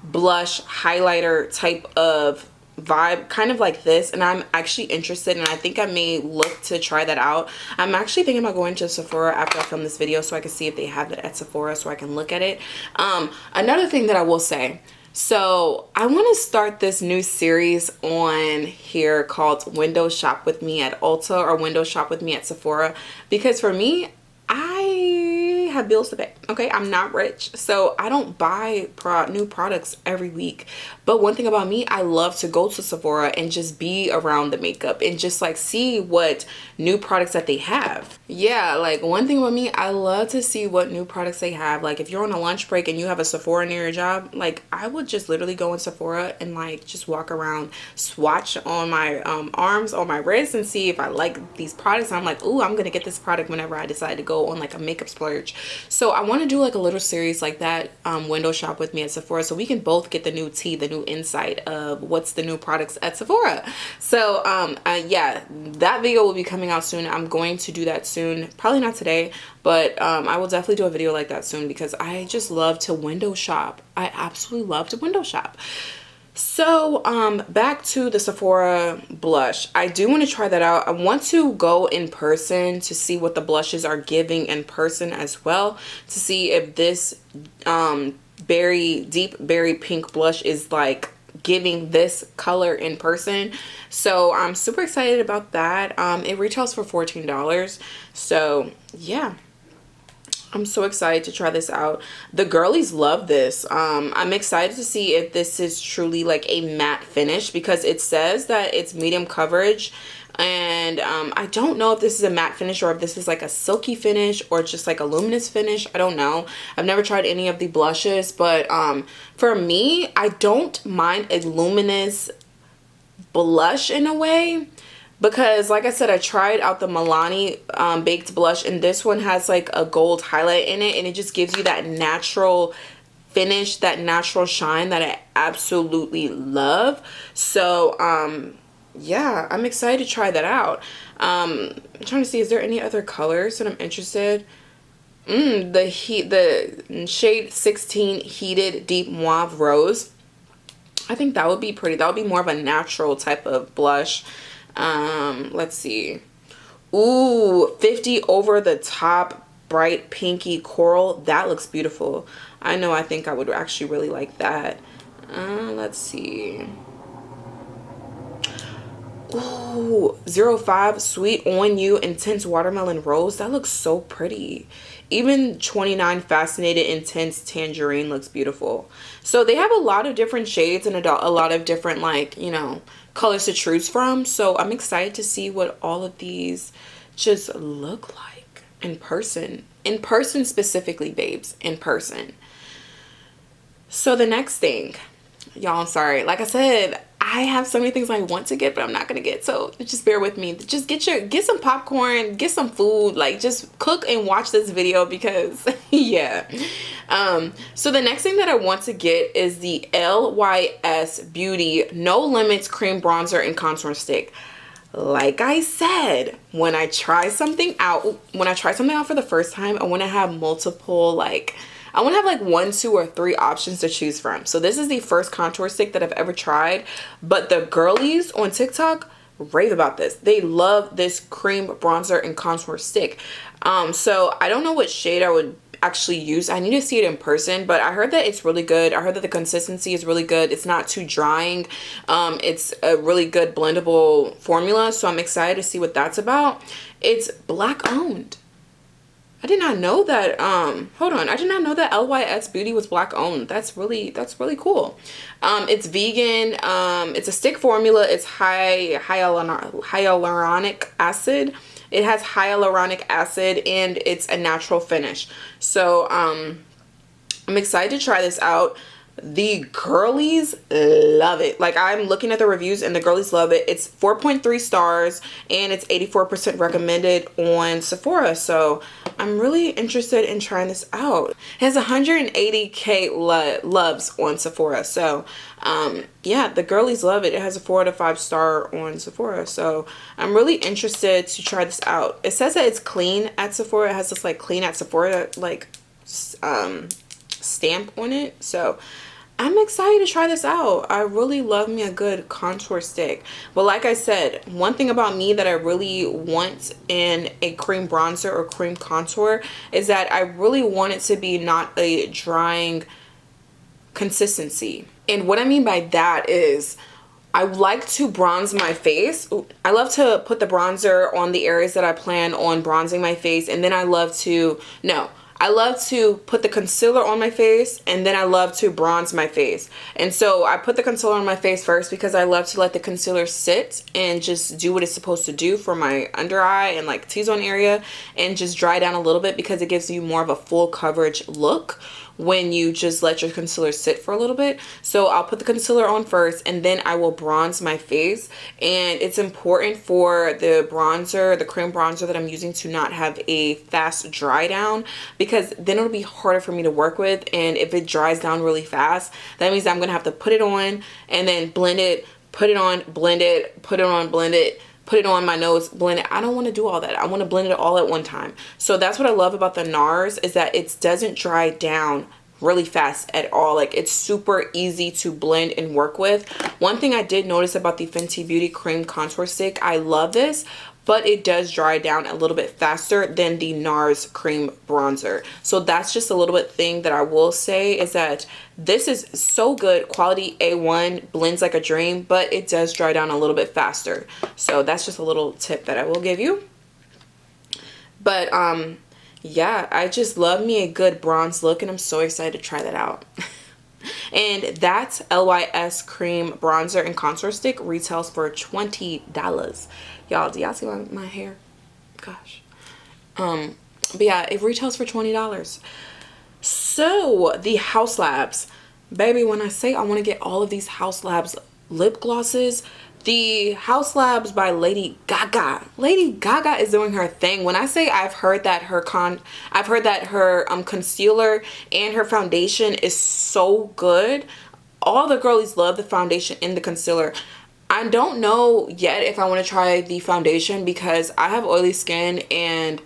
Speaker 1: blush highlighter type of vibe, kind of like this, and I'm actually interested, and I think I may look to try that out. I'm actually thinking about going to Sephora after I film this video so I can see if they have it at Sephora so I can look at it. Another thing that I will say, so I want to start this new series on here called Window Shop With Me at Ulta or Window Shop With Me at Sephora, because for me, I have bills to pay. Okay, I'm not rich, so I don't buy new products every week. But one thing about me, I love to go to Sephora and just be around the makeup and just like see what new products that they have. Yeah, like one thing about me, I love to see what new products they have. Like if you're on a lunch break and you have a Sephora near your job, like I would just literally go in Sephora and like just walk around, swatch on my arms, on my wrists, and see if I like these products. I'm like, ooh, I'm gonna get this product whenever I decide to go on like a makeup splurge. So I want to do like a little series like that, Window Shop With Me at Sephora, so we can both get the new tea, the new insight of what's the new products at Sephora. So yeah, that video will be coming out soon. I'm going to do that soon, probably not today, but I will definitely do a video like that soon because I just love to window shop. I absolutely love to window shop. So back to the Sephora blush. I do want to try that out. I want to go in person to see what the blushes are giving in person as well, to see if this deep berry pink blush is like giving this color in person. So I'm super excited about that. It retails for $14, so yeah, I'm so excited to try this out. The girlies love this. I'm excited to see if this is truly like a matte finish, because it says that it's medium coverage, and I don't know if this is a matte finish or if this is like a silky finish or just like a luminous finish. I don't know. I've never tried any of the blushes, but for me, I don't mind a luminous blush in a way, because like I said, I tried out the Milani baked blush, and this one has like a gold highlight in it, and it just gives you that natural finish, that natural shine that I absolutely love. So yeah, I'm excited to try that out. I'm trying to see, is there any other colors that I'm interested? The shade 16 Heated Deep Mauve Rose. I think that would be pretty. That would be more of a natural type of blush. Let's see. Ooh, 50 Over the Top Bright Pinky Coral. That looks beautiful. I know, I think I would actually really like that. Let's see. Ooh, 05 Sweet On You Intense Watermelon Rose. That looks so pretty. Even 29 Fascinated Intense Tangerine looks beautiful. So they have a lot of different shades and a lot of different, like, you know, colors to choose from. So I'm excited to see what all of these just look like in person. In person specifically, babes. In person. So the next thing, y'all, I'm sorry. Like I said, I have so many things I want to get, but I'm not gonna get, so just bear with me. Just get some popcorn, get some food, like just cook and watch this video, because yeah. So the next thing that I want to get is the LYS Beauty No Limits Cream Bronzer and Contour Stick. Like I said, when I try something out for the first time, I want to have multiple, like, I want to have like 1, 2, or 3 options to choose from. So this is the first contour stick that I've ever tried, but the girlies on TikTok rave about this. They love this cream bronzer and contour stick. So I don't know what shade I would actually use. I need to see it in person, but I heard that it's really good. I heard that the consistency is really good. It's not too drying. It's a really good blendable formula, so I'm excited to see what that's about. It's Black owned. I did not know that. Hold on, I did not know that LYS Beauty was Black owned. That's really cool. It's vegan. It's a stick formula. It's hyaluronic acid. It has hyaluronic acid, and it's a natural finish. So I'm excited to try this out. The girlies love it. Like, I'm looking at the reviews and the girlies love it. It's 4.3 stars and it's 84% recommended on Sephora. So I'm really interested in trying this out. It has 180k loves on Sephora. So yeah, the girlies love it. It has a 4 out of 5 star on Sephora. So I'm really interested to try this out. It says that it's clean at Sephora. It has this like clean at Sephora like stamp on it. So I'm excited to try this out. I really love me a good contour stick. But like I said, one thing about me that I really want in a cream bronzer or cream contour is that I really want it to be not a drying consistency. And what I mean by that is I like to bronze my face. I love to put the bronzer on the areas that I plan on bronzing my face, and then I love to put the concealer on my face, and then I love to bronze my face. And so I put the concealer on my face first because I love to let the concealer sit and just do what it's supposed to do for my under eye and like T-zone area, and just dry down a little bit because it gives you more of a full coverage look when you just let your concealer sit for a little bit. So I'll put the concealer on first and then I will bronze my face. And it's important for the bronzer, the cream bronzer that I'm using, to not have a fast dry down, because then it'll be harder for me to work with. And if it dries down really fast, that means I'm gonna have to put it on and then blend it, put it on, blend it, put it on, blend it, put it on my nose, blend it. I don't want to do all that. I want to blend it all at one time. So that's what I love about the NARS, is that it doesn't dry down really fast at all. Like, it's super easy to blend and work with. One thing I did notice about the Fenty Beauty Cream Contour Stick, I love this, but it does dry down a little bit faster than the NARS cream bronzer. So that's just a little bit thing that I will say, is that this is so good, quality A1, blends like a dream, but it does dry down a little bit faster. So that's just a little tip that I will give you. But yeah, I just love me a good bronze look, and I'm so excited to try that out. And that LYS cream bronzer and contour stick retails for $20. Y'all, do y'all see my hair? Gosh. But yeah, it retails for $20. So the Haus Labs, baby, when I say I want to get all of these Haus Labs lip glosses, the Haus Labs by Lady Gaga. Lady Gaga is doing her thing. When I say I've heard that her concealer and her foundation is so good. All the girlies love the foundation and the concealer. I don't know yet if I want to try the foundation because I have oily skin, and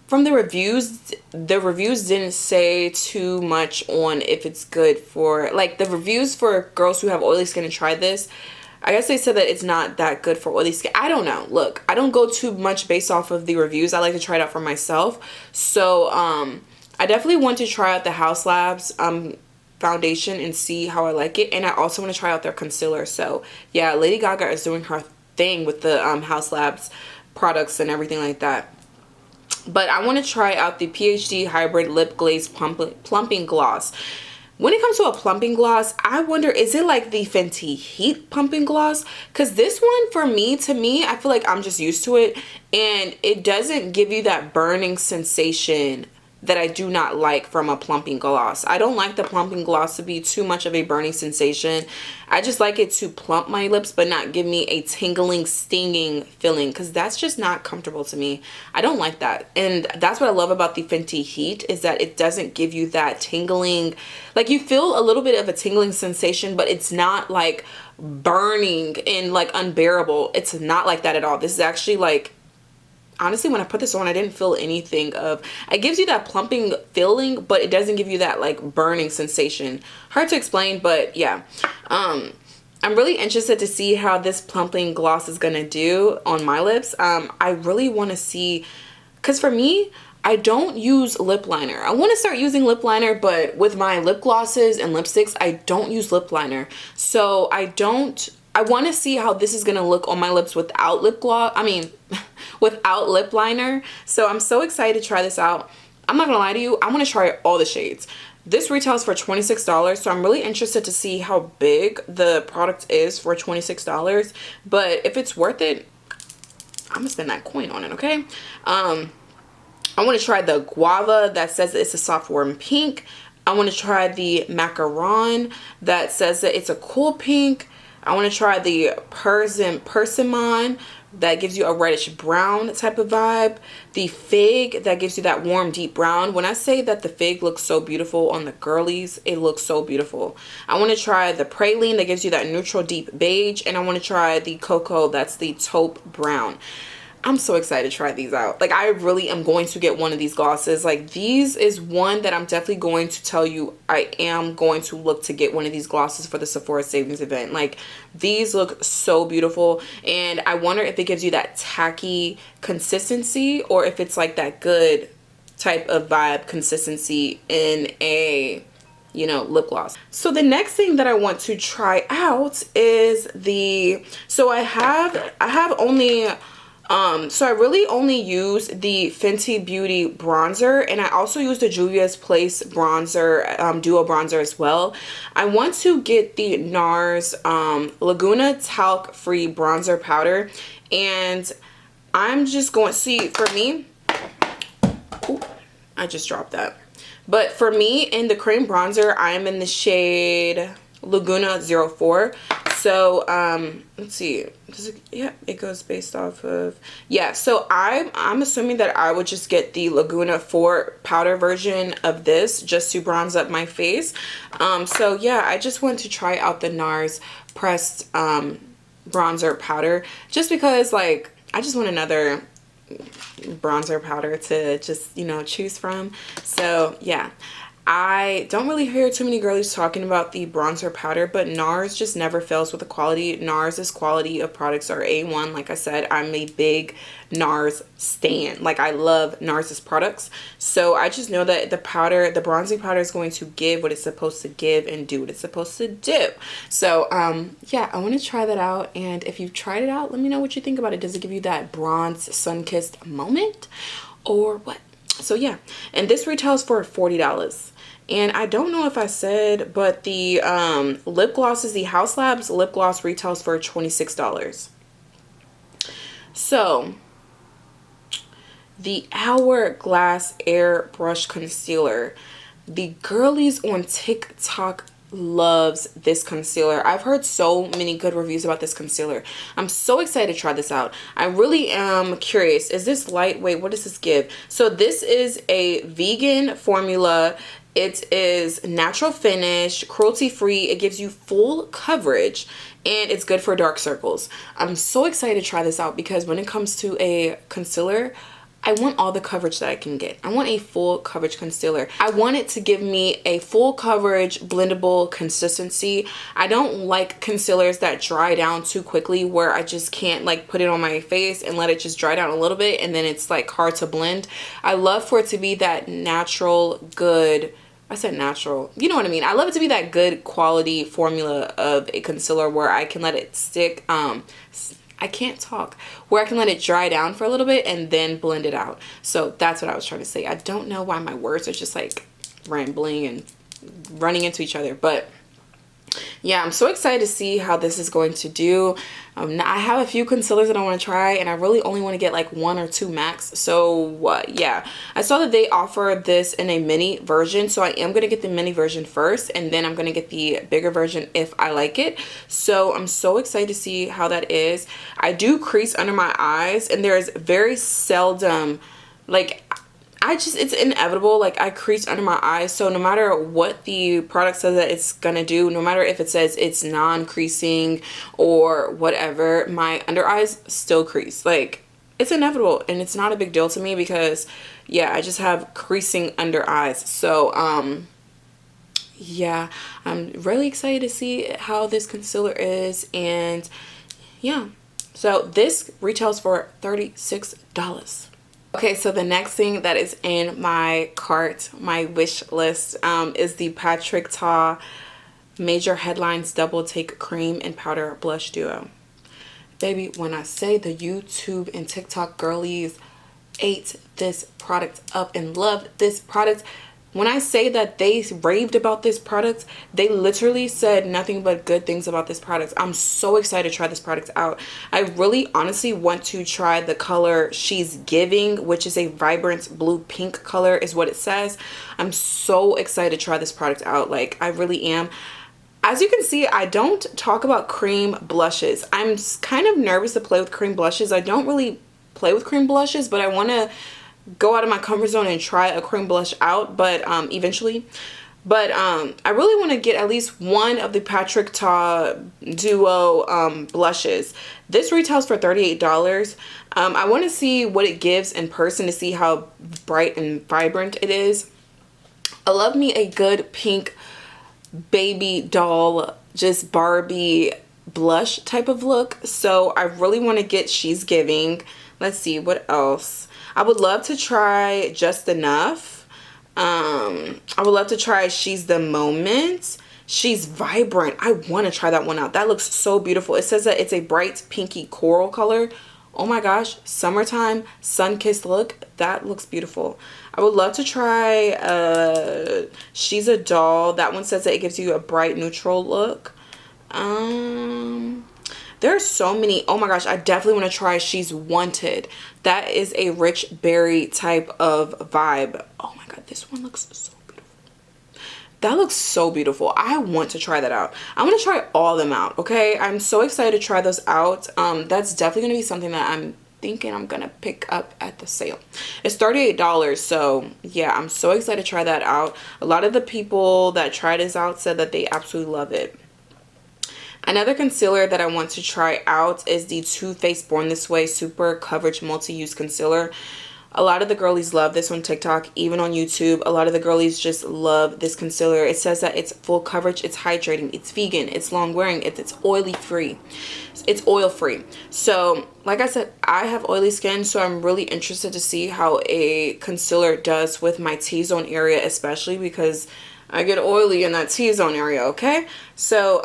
Speaker 1: from the reviews didn't say too much on if it's good for, like, the reviews for girls who have oily skin and try this, I guess they said that it's not that good for oily skin. I don't know. Look, I don't go too much based off of the reviews. I like to try it out for myself. So I definitely want to try out the Haus Labs foundation and see how I like it, and I also want to try out their concealer. So yeah, Lady Gaga is doing her thing with the Haus Labs products and everything like that. But I want to try out the PhD Hybrid Lip Glaze Plumping Gloss. When it comes to a plumping gloss, I wonder, is it like the Fenty Heat Pumping Gloss? Because this one, to me, I feel like I'm just used to it, and it doesn't give you that burning sensation that I do not like from a plumping gloss. I don't like the plumping gloss to be too much of a burning sensation. I just like it to plump my lips but not give me a tingling, stinging feeling, because that's just not comfortable to me. I don't like that. And that's what I love about the Fenty Heat, is that it doesn't give you that tingling. Like, you feel a little bit of a tingling sensation, but it's not like burning and like unbearable. It's not like that at all. This is actually like, honestly, when I put this on, I didn't feel anything of, it gives you that plumping feeling, but it doesn't give you that like burning sensation. Hard to explain, but yeah. I'm really interested to see how this plumping gloss is gonna do on my lips. I really want to see, because for me, I don't use lip liner. I want to start using lip liner, but with my lip glosses and lipsticks, I don't use lip liner. So I want to see how this is going to look on my lips without without lip liner. So I'm so excited to try this out. I'm not going to lie to you, I want to try all the shades. This retails for $26, so I'm really interested to see how big the product is for $26. But if it's worth it, I'm going to spend that coin on it, okay? I want to try the Guava that says it's a soft warm pink. I want to try the macaron that says that it's a cool pink. I want to try the persimmon that gives you a reddish brown type of vibe. The fig that gives you that warm deep brown. When I say that the fig looks so beautiful on the girlies, it looks so beautiful. I want to try the praline that gives you that neutral deep beige, and I want to try the cocoa that's the taupe brown. I'm so excited to try these out. Like, I really am going to get one of these glosses. Like, these is one that I'm definitely going to tell you I am going to look to get one of these glosses for the Sephora savings event. Like, these look so beautiful, and I wonder if it gives you that tacky consistency or if it's like that good type of vibe consistency in a, you know, lip gloss. So the next thing that I want to try out is the, so I have only so I really only use the Fenty Beauty bronzer, and I also use the Juvia's Place bronzer, duo bronzer as well. I want to get the NARS Laguna talc free bronzer powder, and I'm just going to see, for me, ooh, I just dropped that. But for me, in the cream bronzer, I'm in the shade Laguna 04. So let's see, yeah, it goes based off of, yeah, so I'm assuming that I would just get the Laguna 4 powder version of this just to bronze up my face. So yeah, I just want to try out the NARS pressed bronzer powder, just because, like, I just want another bronzer powder to just, you know, choose from. So yeah, I don't really hear too many girlies talking about the bronzer powder, but NARS just never fails with the quality. NARS's quality of products are A1. Like I said, I'm a big NARS stan. Like, I love NARS's products. So I just know that the powder, the bronzing powder, is going to give what it's supposed to give and do what it's supposed to do. So yeah, I want to try that out. And if you've tried it out, let me know what you think about it. Does it give you that bronze sun-kissed moment or what? So yeah, and this retails for $40. And I don't know if I said, but the lip glosses, the House Labs lip gloss retails for $26. So the Hourglass Airbrush Concealer. The girlies on TikTok loves this concealer. I've heard so many good reviews about this concealer. I'm so excited to try this out. I really am curious. Is this lightweight? What does this give? So this is a vegan formula. It is natural finish, cruelty free. It gives you full coverage, and it's good for dark circles. I'm so excited to try this out because when it comes to a concealer, I want all the coverage that I can get. I want a full coverage concealer. I want it to give me a full coverage, blendable consistency. I don't like concealers that dry down too quickly, where I just can't, like, put it on my face and let it just dry down a little bit and then it's like hard to blend. I love for it to be that natural, good, I said natural, you know what I mean. I love it to be that good quality formula of a concealer where I can let it stick, I can't talk, where I can let it dry down for a little bit and then blend it out. So that's what I was trying to say. I don't know why my words are just like rambling and running into each other, but yeah, I'm so excited to see how this is going to do. I have a few concealers that I want to try, and I really only want to get like 1 or 2 max. So yeah, I saw that they offer this in a mini version, so I am going to get the mini version first, and then I'm going to get the bigger version if I like it. So I'm so excited to see how that is. I do crease under my eyes, and there's very seldom, like, it's inevitable, like, I crease under my eyes. So no matter what the product says that it's gonna do, no matter if it says it's non-creasing or whatever, my under eyes still crease. Like, it's inevitable, and it's not a big deal to me because, yeah, I just have creasing under eyes. So yeah, I'm really excited to see how this concealer is. And yeah, so this retails for $36. Okay, so the next thing that is in my cart, my wish list, is the Patrick Ta Major Headlines Double Take Cream and Powder Blush Duo. Baby, when I say the YouTube and TikTok girlies ate this product up and loved this product, When I say that they raved about this product, they literally said nothing but good things about this product. I'm so excited to try this product out. I really honestly want to try the color She's Giving, which is a vibrant blue pink color is what it says. I'm so excited to try this product out. Like, I really am. As you can see, I don't talk about cream blushes. I'm kind of nervous to play with cream blushes. I don't really play with cream blushes, but I want to go out of my comfort zone and try a cream blush out, but eventually. But I really want to get at least one of the Patrick Ta Duo blushes. This retails for $38. I want to see what it gives in person to see how bright and vibrant it is. I love me a good pink baby doll, just Barbie blush type of look. So I really want to get She's Giving. Let's see what else. I would love to try Just Enough. I would love to try She's the Moment. She's Vibrant. I want to try that one out. That looks so beautiful. It says that it's a bright pinky coral color. Oh my gosh, summertime sun-kissed look. That looks beautiful. I would love to try She's a Doll. That one says that it gives you a bright neutral look. There are so many. Oh my gosh, I definitely want to try She's Wanted. That is a rich berry type of vibe. Oh my god, this one looks so beautiful. That looks so beautiful. I want to try that out. I want to try all of them out, okay? I'm so excited to try those out. That's definitely going to be something that I'm thinking I'm going to pick up at the sale. It's $38, so yeah, I'm so excited to try that out. A lot of the people that tried this out said that they absolutely love it. Another concealer that I want to try out is the Too Faced Born This Way Super Coverage Multi-Use Concealer. A lot of the girlies love this on TikTok, even on YouTube. A lot of the girlies just love this concealer. It says that it's full coverage, it's hydrating, it's vegan, it's long wearing, it's oily free. It's oil free. So, like I said, I have oily skin, so I'm really interested to see how a concealer does with my T-zone area, especially because I get oily in that T-zone area, okay? So,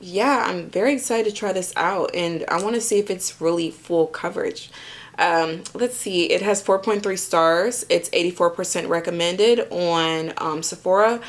Speaker 1: yeah, I'm very excited to try this out, and I want to see if it's really full coverage. Let's see, it has 4.3 stars. It's 84% recommended on Sephora,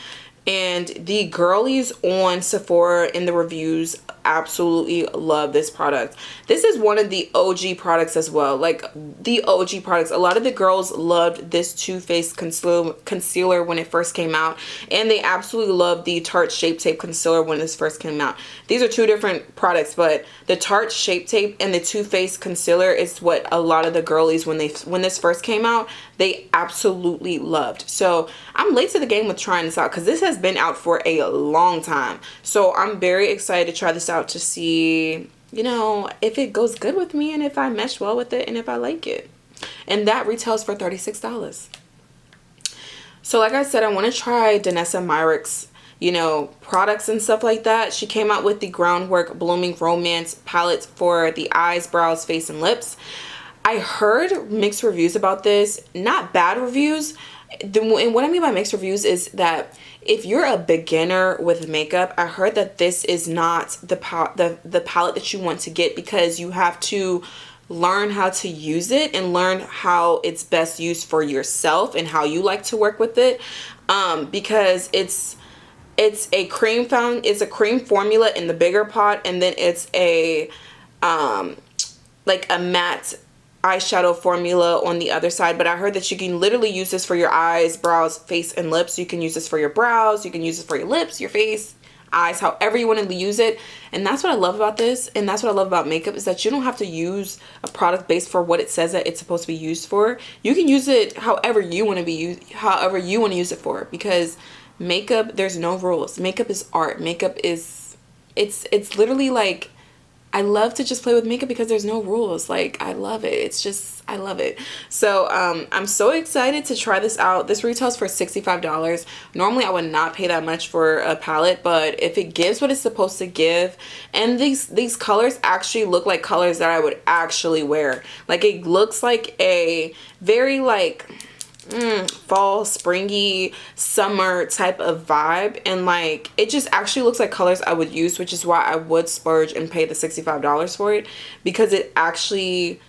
Speaker 1: and the girlies on Sephora in the reviews absolutely love this product. This is one of the OG products as well, like the OG products. A lot of the girls loved this Too Faced concealer when it first came out, and they absolutely loved the Tarte Shape Tape concealer when this first came out. These are two different products, but the Tarte Shape Tape and the Too Faced concealer is what a lot of the girlies, when this first came out, they absolutely loved. So I'm late to the game with trying this out because this has been out for a long time. So I'm very excited to try this out to see, you know, if it goes good with me and if I mesh well with it and if I like it. And that retails for $36. So like I said, I want to try Danessa Myricks, you know, products and stuff like that. She came out with the Groundwork Blooming Romance palette for the eyes, brows, face, and lips. I heard mixed reviews about this, not bad reviews. And what I mean by mixed reviews is that if you're a beginner with makeup, I heard that this is not the palette that you want to get, because you have to learn how to use it and learn how it's best used for yourself and how you like to work with it, because it's a cream formula in the bigger pot, and then it's a like a matte eyeshadow formula on the other side. But I heard that you can literally use this for your eyes, brows, face, and lips. You can use this for your brows, you can use this for your lips, your face, eyes, however you want to use it. And that's what I love about this, and that's what I love about makeup, is that you don't have to use a product based for what it says that it's supposed to be used for. You can use it however you want to use it for, because makeup, there's no rules. Makeup is art. Makeup is, it's literally like, I love to just play with makeup because there's no rules. Like, I love it. It's just, I love it. So I'm so excited to try this out. This retails for $65. Normally I would not pay that much for a palette, but if it gives what it's supposed to give, and these colors actually look like colors that I would actually wear. Like, it looks like a very like fall, springy, summer type of vibe, and like it just actually looks like colors I would use, which is why I would splurge and pay the $65 for it, because it actually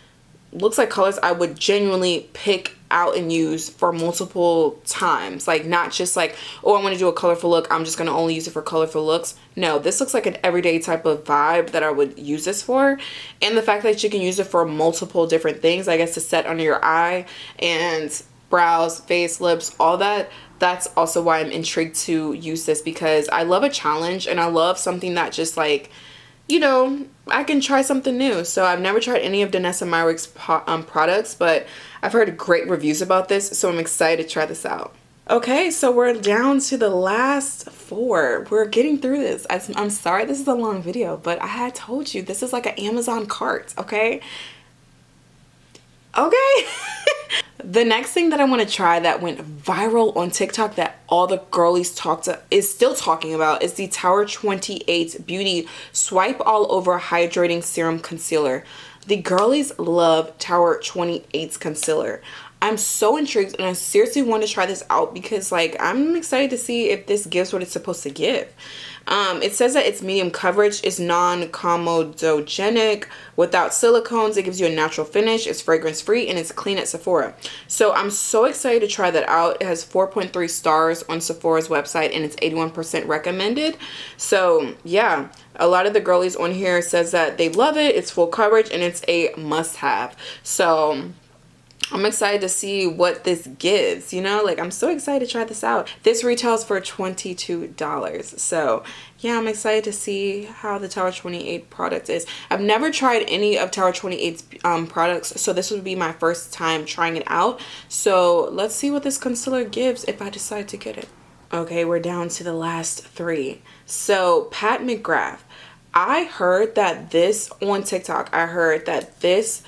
Speaker 1: looks like colors I would genuinely pick out and use for multiple times. Like, not just like, oh, I want to do a colorful look, I'm just going to only use it for colorful looks. No, this looks like an everyday type of vibe that I would use this for. And the fact that you can use it for multiple different things, I guess, to set under your eye and brows, face, lips, all that. That's also why I'm intrigued to use this, because I love a challenge and I love something that just like, you know, I can try something new. So I've never tried any of Danessa Myricks products, but I've heard great reviews about this, so I'm excited to try this out. Okay, so we're down to the last 4. We're getting through this. I'm sorry this is a long video, but I had told you this is like an Amazon cart, okay? Okay. The next thing that I want to try that went viral on TikTok that all the girlies is still talking about is the Tower 28 Beauty Swipe All Over Hydrating Serum Concealer. The girlies love Tower 28's concealer. I'm so intrigued and I seriously want to try this out because like I'm excited to see if this gives what it's supposed to give. It says that it's medium coverage, it's non-comedogenic, without silicones, it gives you a natural finish, it's fragrance free, and it's clean at Sephora. So I'm so excited to try that out. It has 4.3 stars on Sephora's website and it's 81% recommended. So yeah, a lot of the girlies on here says that they love it, it's full coverage, and it's a must-have. So I'm excited to see what this gives, you know, like I'm so excited to try this out. This retails for $22. So yeah, I'm excited to see how the Tower 28 product is. I've never tried any of Tower 28's products, so this would be my first time trying it out. So let's see what this concealer gives if I decide to get it. Okay, we're down to the last 3. So Pat McGrath, I heard that this on TikTok, I heard that this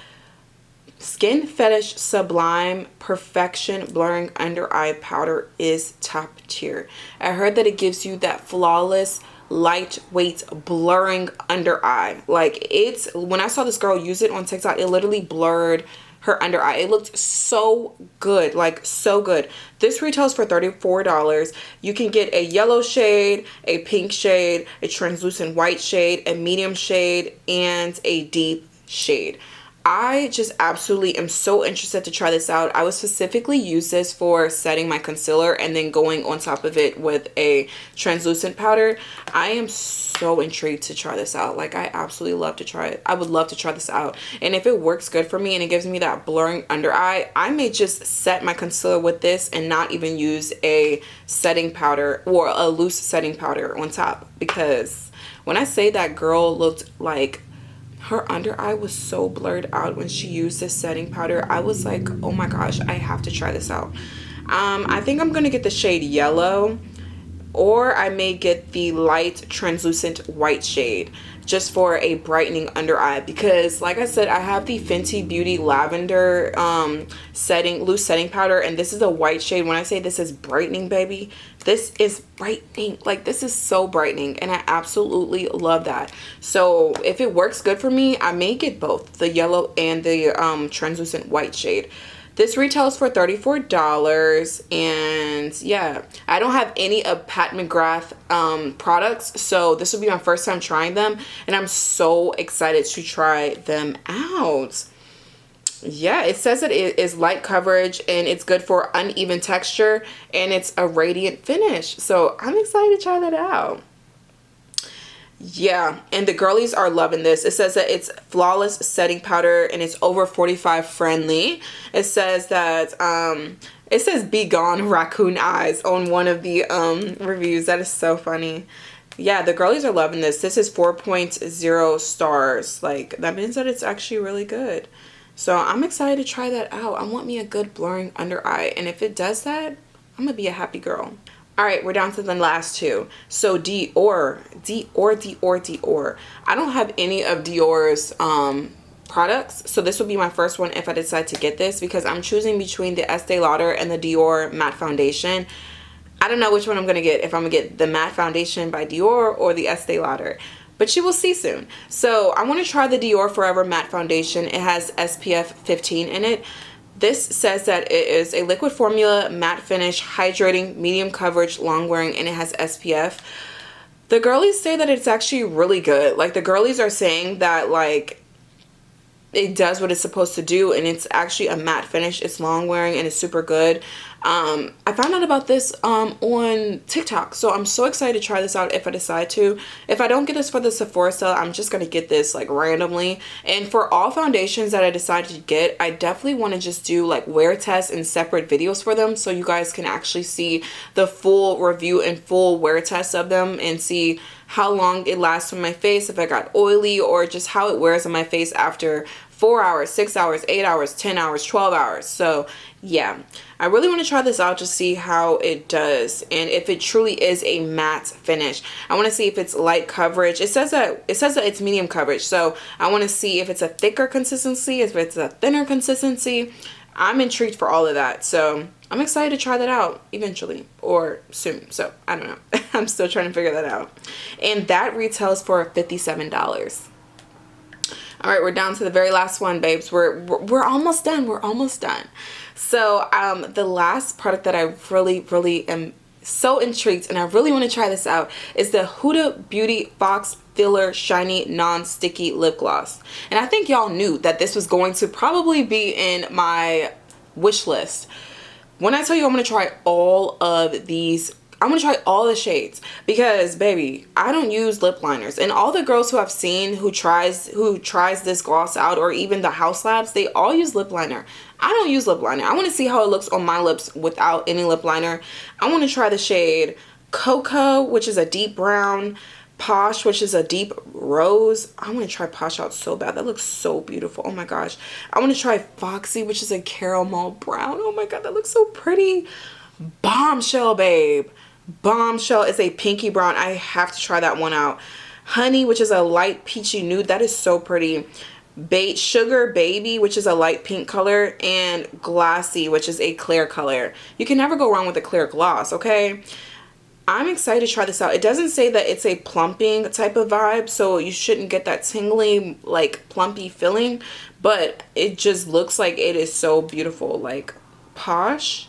Speaker 1: Skin Fetish Sublime Perfection Blurring Under Eye Powder is top tier. I heard that it gives you that flawless, lightweight blurring under eye. Like, it's, when I saw this girl use it on TikTok, it literally blurred her under eye. It looked so good, like so good. This retails for $34. You can get a yellow shade, a pink shade, a translucent white shade, a medium shade, and a deep shade. I just absolutely am so interested to try this out. I would specifically use this for setting my concealer and then going on top of it with a translucent powder. I am so intrigued to try this out. Like, I absolutely love to try it. I would love to try this out. And if it works good for me and it gives me that blurring under eye, I may just set my concealer with this and not even use a setting powder or a loose setting powder on top. Because when I say that girl looked like her under eye was so blurred out when she used this setting powder, I was like, oh my gosh, I have to try this out. I think I'm gonna get the shade yellow, or I may get the light translucent white shade just for a brightening under eye, because like I said, I have the Fenty Beauty lavender loose setting powder, and this is a white shade. When I say this is brightening, baby, this is brightening. Like, this is so brightening, and I absolutely love that. So if it works good for me, I may get both the yellow and the translucent white shade. This retails for $34, and yeah, I don't have any of Pat McGrath products, so this will be my first time trying them, and I'm so excited to try them out. Yeah, it says that it is light coverage and it's good for uneven texture and it's a radiant finish, so I'm excited to try that out. Yeah, and the girlies are loving this. It says that it's flawless setting powder and it's over 45 friendly. It says that it says be gone raccoon eyes on one of the reviews. That is so funny. Yeah, the girlies are loving this. This is 4.0 stars. Like, that means that it's actually really good. So I'm excited to try that out. I want me a good blurring under eye, and if it does that, I'm gonna be a happy girl. All right, we're down to the last 2. So Dior. I don't have any of Dior's products, so this will be my first one if I decide to get this, because I'm choosing between the Estee Lauder and the Dior matte foundation. I don't know which one I'm gonna get, if I'm gonna get the matte foundation by Dior or the Estee Lauder, but you will see soon. So I want to try the Dior Forever matte foundation. It has SPF 15 in it. This says that it is a liquid formula, matte finish, hydrating, medium coverage, long wearing, and it has SPF. The girlies say that it's actually really good. Like, the girlies are saying that, like, it does what it's supposed to do, and it's actually a matte finish. It's long wearing and it's super good. I found out about this on TikTok, so I'm so excited to try this out if I decide to. If I don't get this for the Sephora sale, I'm just gonna get this like randomly. And for all foundations that I decided to get, I definitely want to just do like wear tests and separate videos for them, so you guys can actually see the full review and full wear test of them and see how long it lasts on my face, if I got oily, or just how it wears on my face after 4 hours, 6 hours, 8 hours, 10 hours, 12 hours. So yeah, I really want to try this out to see how it does and if it truly is a matte finish. I want to see if it's light coverage. It says that it's medium coverage, so I want to see if it's a thicker consistency, if it's a thinner consistency. I'm intrigued for all of that, so I'm excited to try that out eventually or soon. So I don't know. I'm still trying to figure that out. And that retails for $57. All right, we're down to the very last one, babes. We're almost done. We're almost done. So the last product that I really am so intrigued and I really want to try this out is the Huda Beauty Fox Filler Shiny Non-Sticky Lip Gloss. And I think y'all knew that this was going to probably be in my wish list. When I tell you I'm going to try all of these, I'm going to try all the shades because, baby, I don't use lip liners. And all the girls who I've seen who tries this gloss out, or even the House Labs, they all use lip liner. I don't use lip liner. I want to see how it looks on my lips without any lip liner. I want to try the shade Cocoa, which is a deep brown, Posh, which is a deep rose. I want to try Posh out so bad. That looks so beautiful. Oh my gosh. I want to try Foxy, which is a caramel brown. Oh my god, that looks so pretty. Bombshell, babe. Bombshell is a pinky brown. I have to try that one out. Honey, which is a light peachy nude. That is so pretty. Sugar Baby, which is a light pink color, and Glassy, which is a clear color. You can never go wrong with a clear gloss, okay? I'm excited to try this out. It doesn't say that it's a plumping type of vibe, so you shouldn't get that tingly, like, plumpy feeling, but it just looks like it is so beautiful. Like, Posh,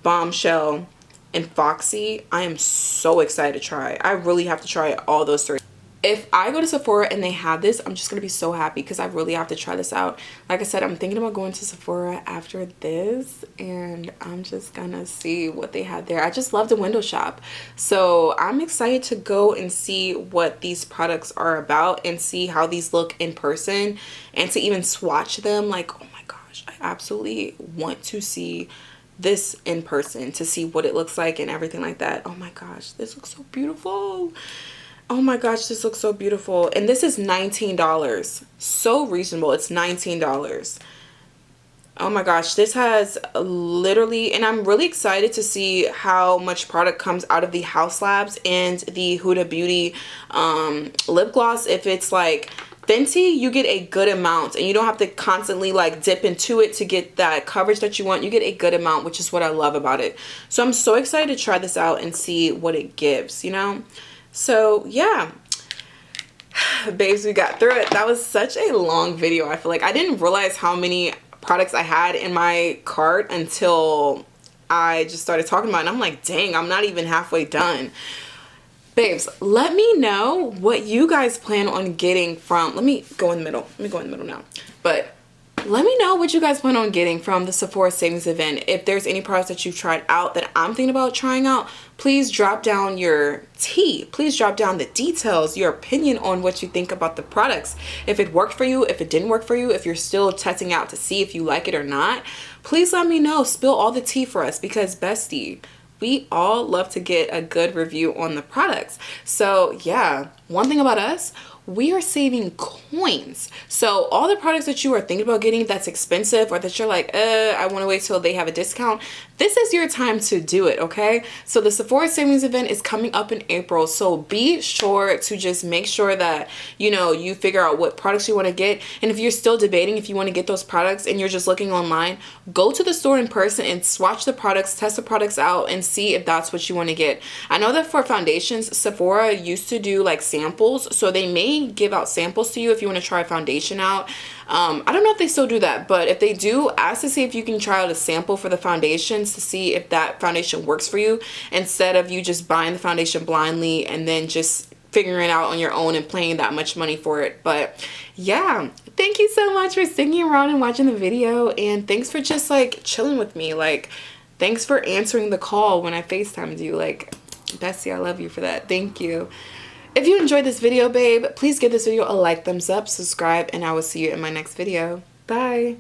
Speaker 1: Bombshell, and Foxy, I am so excited to try. I really have to try all those three. If I go to Sephora and they have this, I'm just going to be so happy because I really have to try this out. Like I said, I'm thinking about going to Sephora after this and I'm just going to see what they have there. I just love to window shop. So I'm excited to go and see what these products are about and see how these look in person and to even swatch them. Like, oh my gosh, I absolutely want to see this in person to see what it looks like and everything like that. Oh my gosh, this looks so beautiful. Oh my gosh, this looks so beautiful. And this is $19. So reasonable. It's $19. Oh my gosh, this has literally, and I'm really excited to see how much product comes out of the House Labs and the Huda Beauty lip gloss. If it's like Fenty, you get a good amount and you don't have to constantly like dip into it to get that coverage that you want. You get a good amount, which is what I love about it. So I'm so excited to try this out and see what it gives, you know? So yeah, babes, we got through it. That was such a long video. I feel like I didn't realize how many products I had in my cart until I just started talking about it. And I'm like, dang, I'm not even halfway done. Babes, let me know what you guys plan on getting from, let me go in the middle now. But let me know what you guys plan on getting from the Sephora savings event. If there's any products that you've tried out that I'm thinking about trying out, please drop down your tea. Please drop down the details, your opinion on what you think about the products. If it worked for you, if it didn't work for you, if you're still testing out to see if you like it or not, please let me know. Spill all the tea for us because, bestie, we all love to get a good review on the products. So yeah, one thing about us, we are saving coins. So all the products that you are thinking about getting that's expensive or that you're like, I want to wait till they have a discount, this is your time to do it, okay? So the Sephora savings event is coming up in April. So be sure to just make sure that, you know, you figure out what products you want to get. And if you're still debating if you want to get those products and you're just looking online, go to the store in person and swatch the products, test the products out and see if that's what you want to get. I know that for foundations, Sephora used to do like samples. So they may give out samples to you if you want to try a foundation out. I don't know if they still do that, but if they do, ask to see if you can try out a sample for the foundations to see if that foundation works for you instead of you just buying the foundation blindly and then just figuring it out on your own and paying that much money for it. But yeah, thank you so much for sticking around and watching the video, and thanks for just like chilling with me. Like, thanks for answering the call when I FaceTimed you. Like, bestie, I love you for that. Thank you. If you enjoyed this video, babe, please give this video a like, thumbs up, subscribe, and I will see you in my next video. Bye.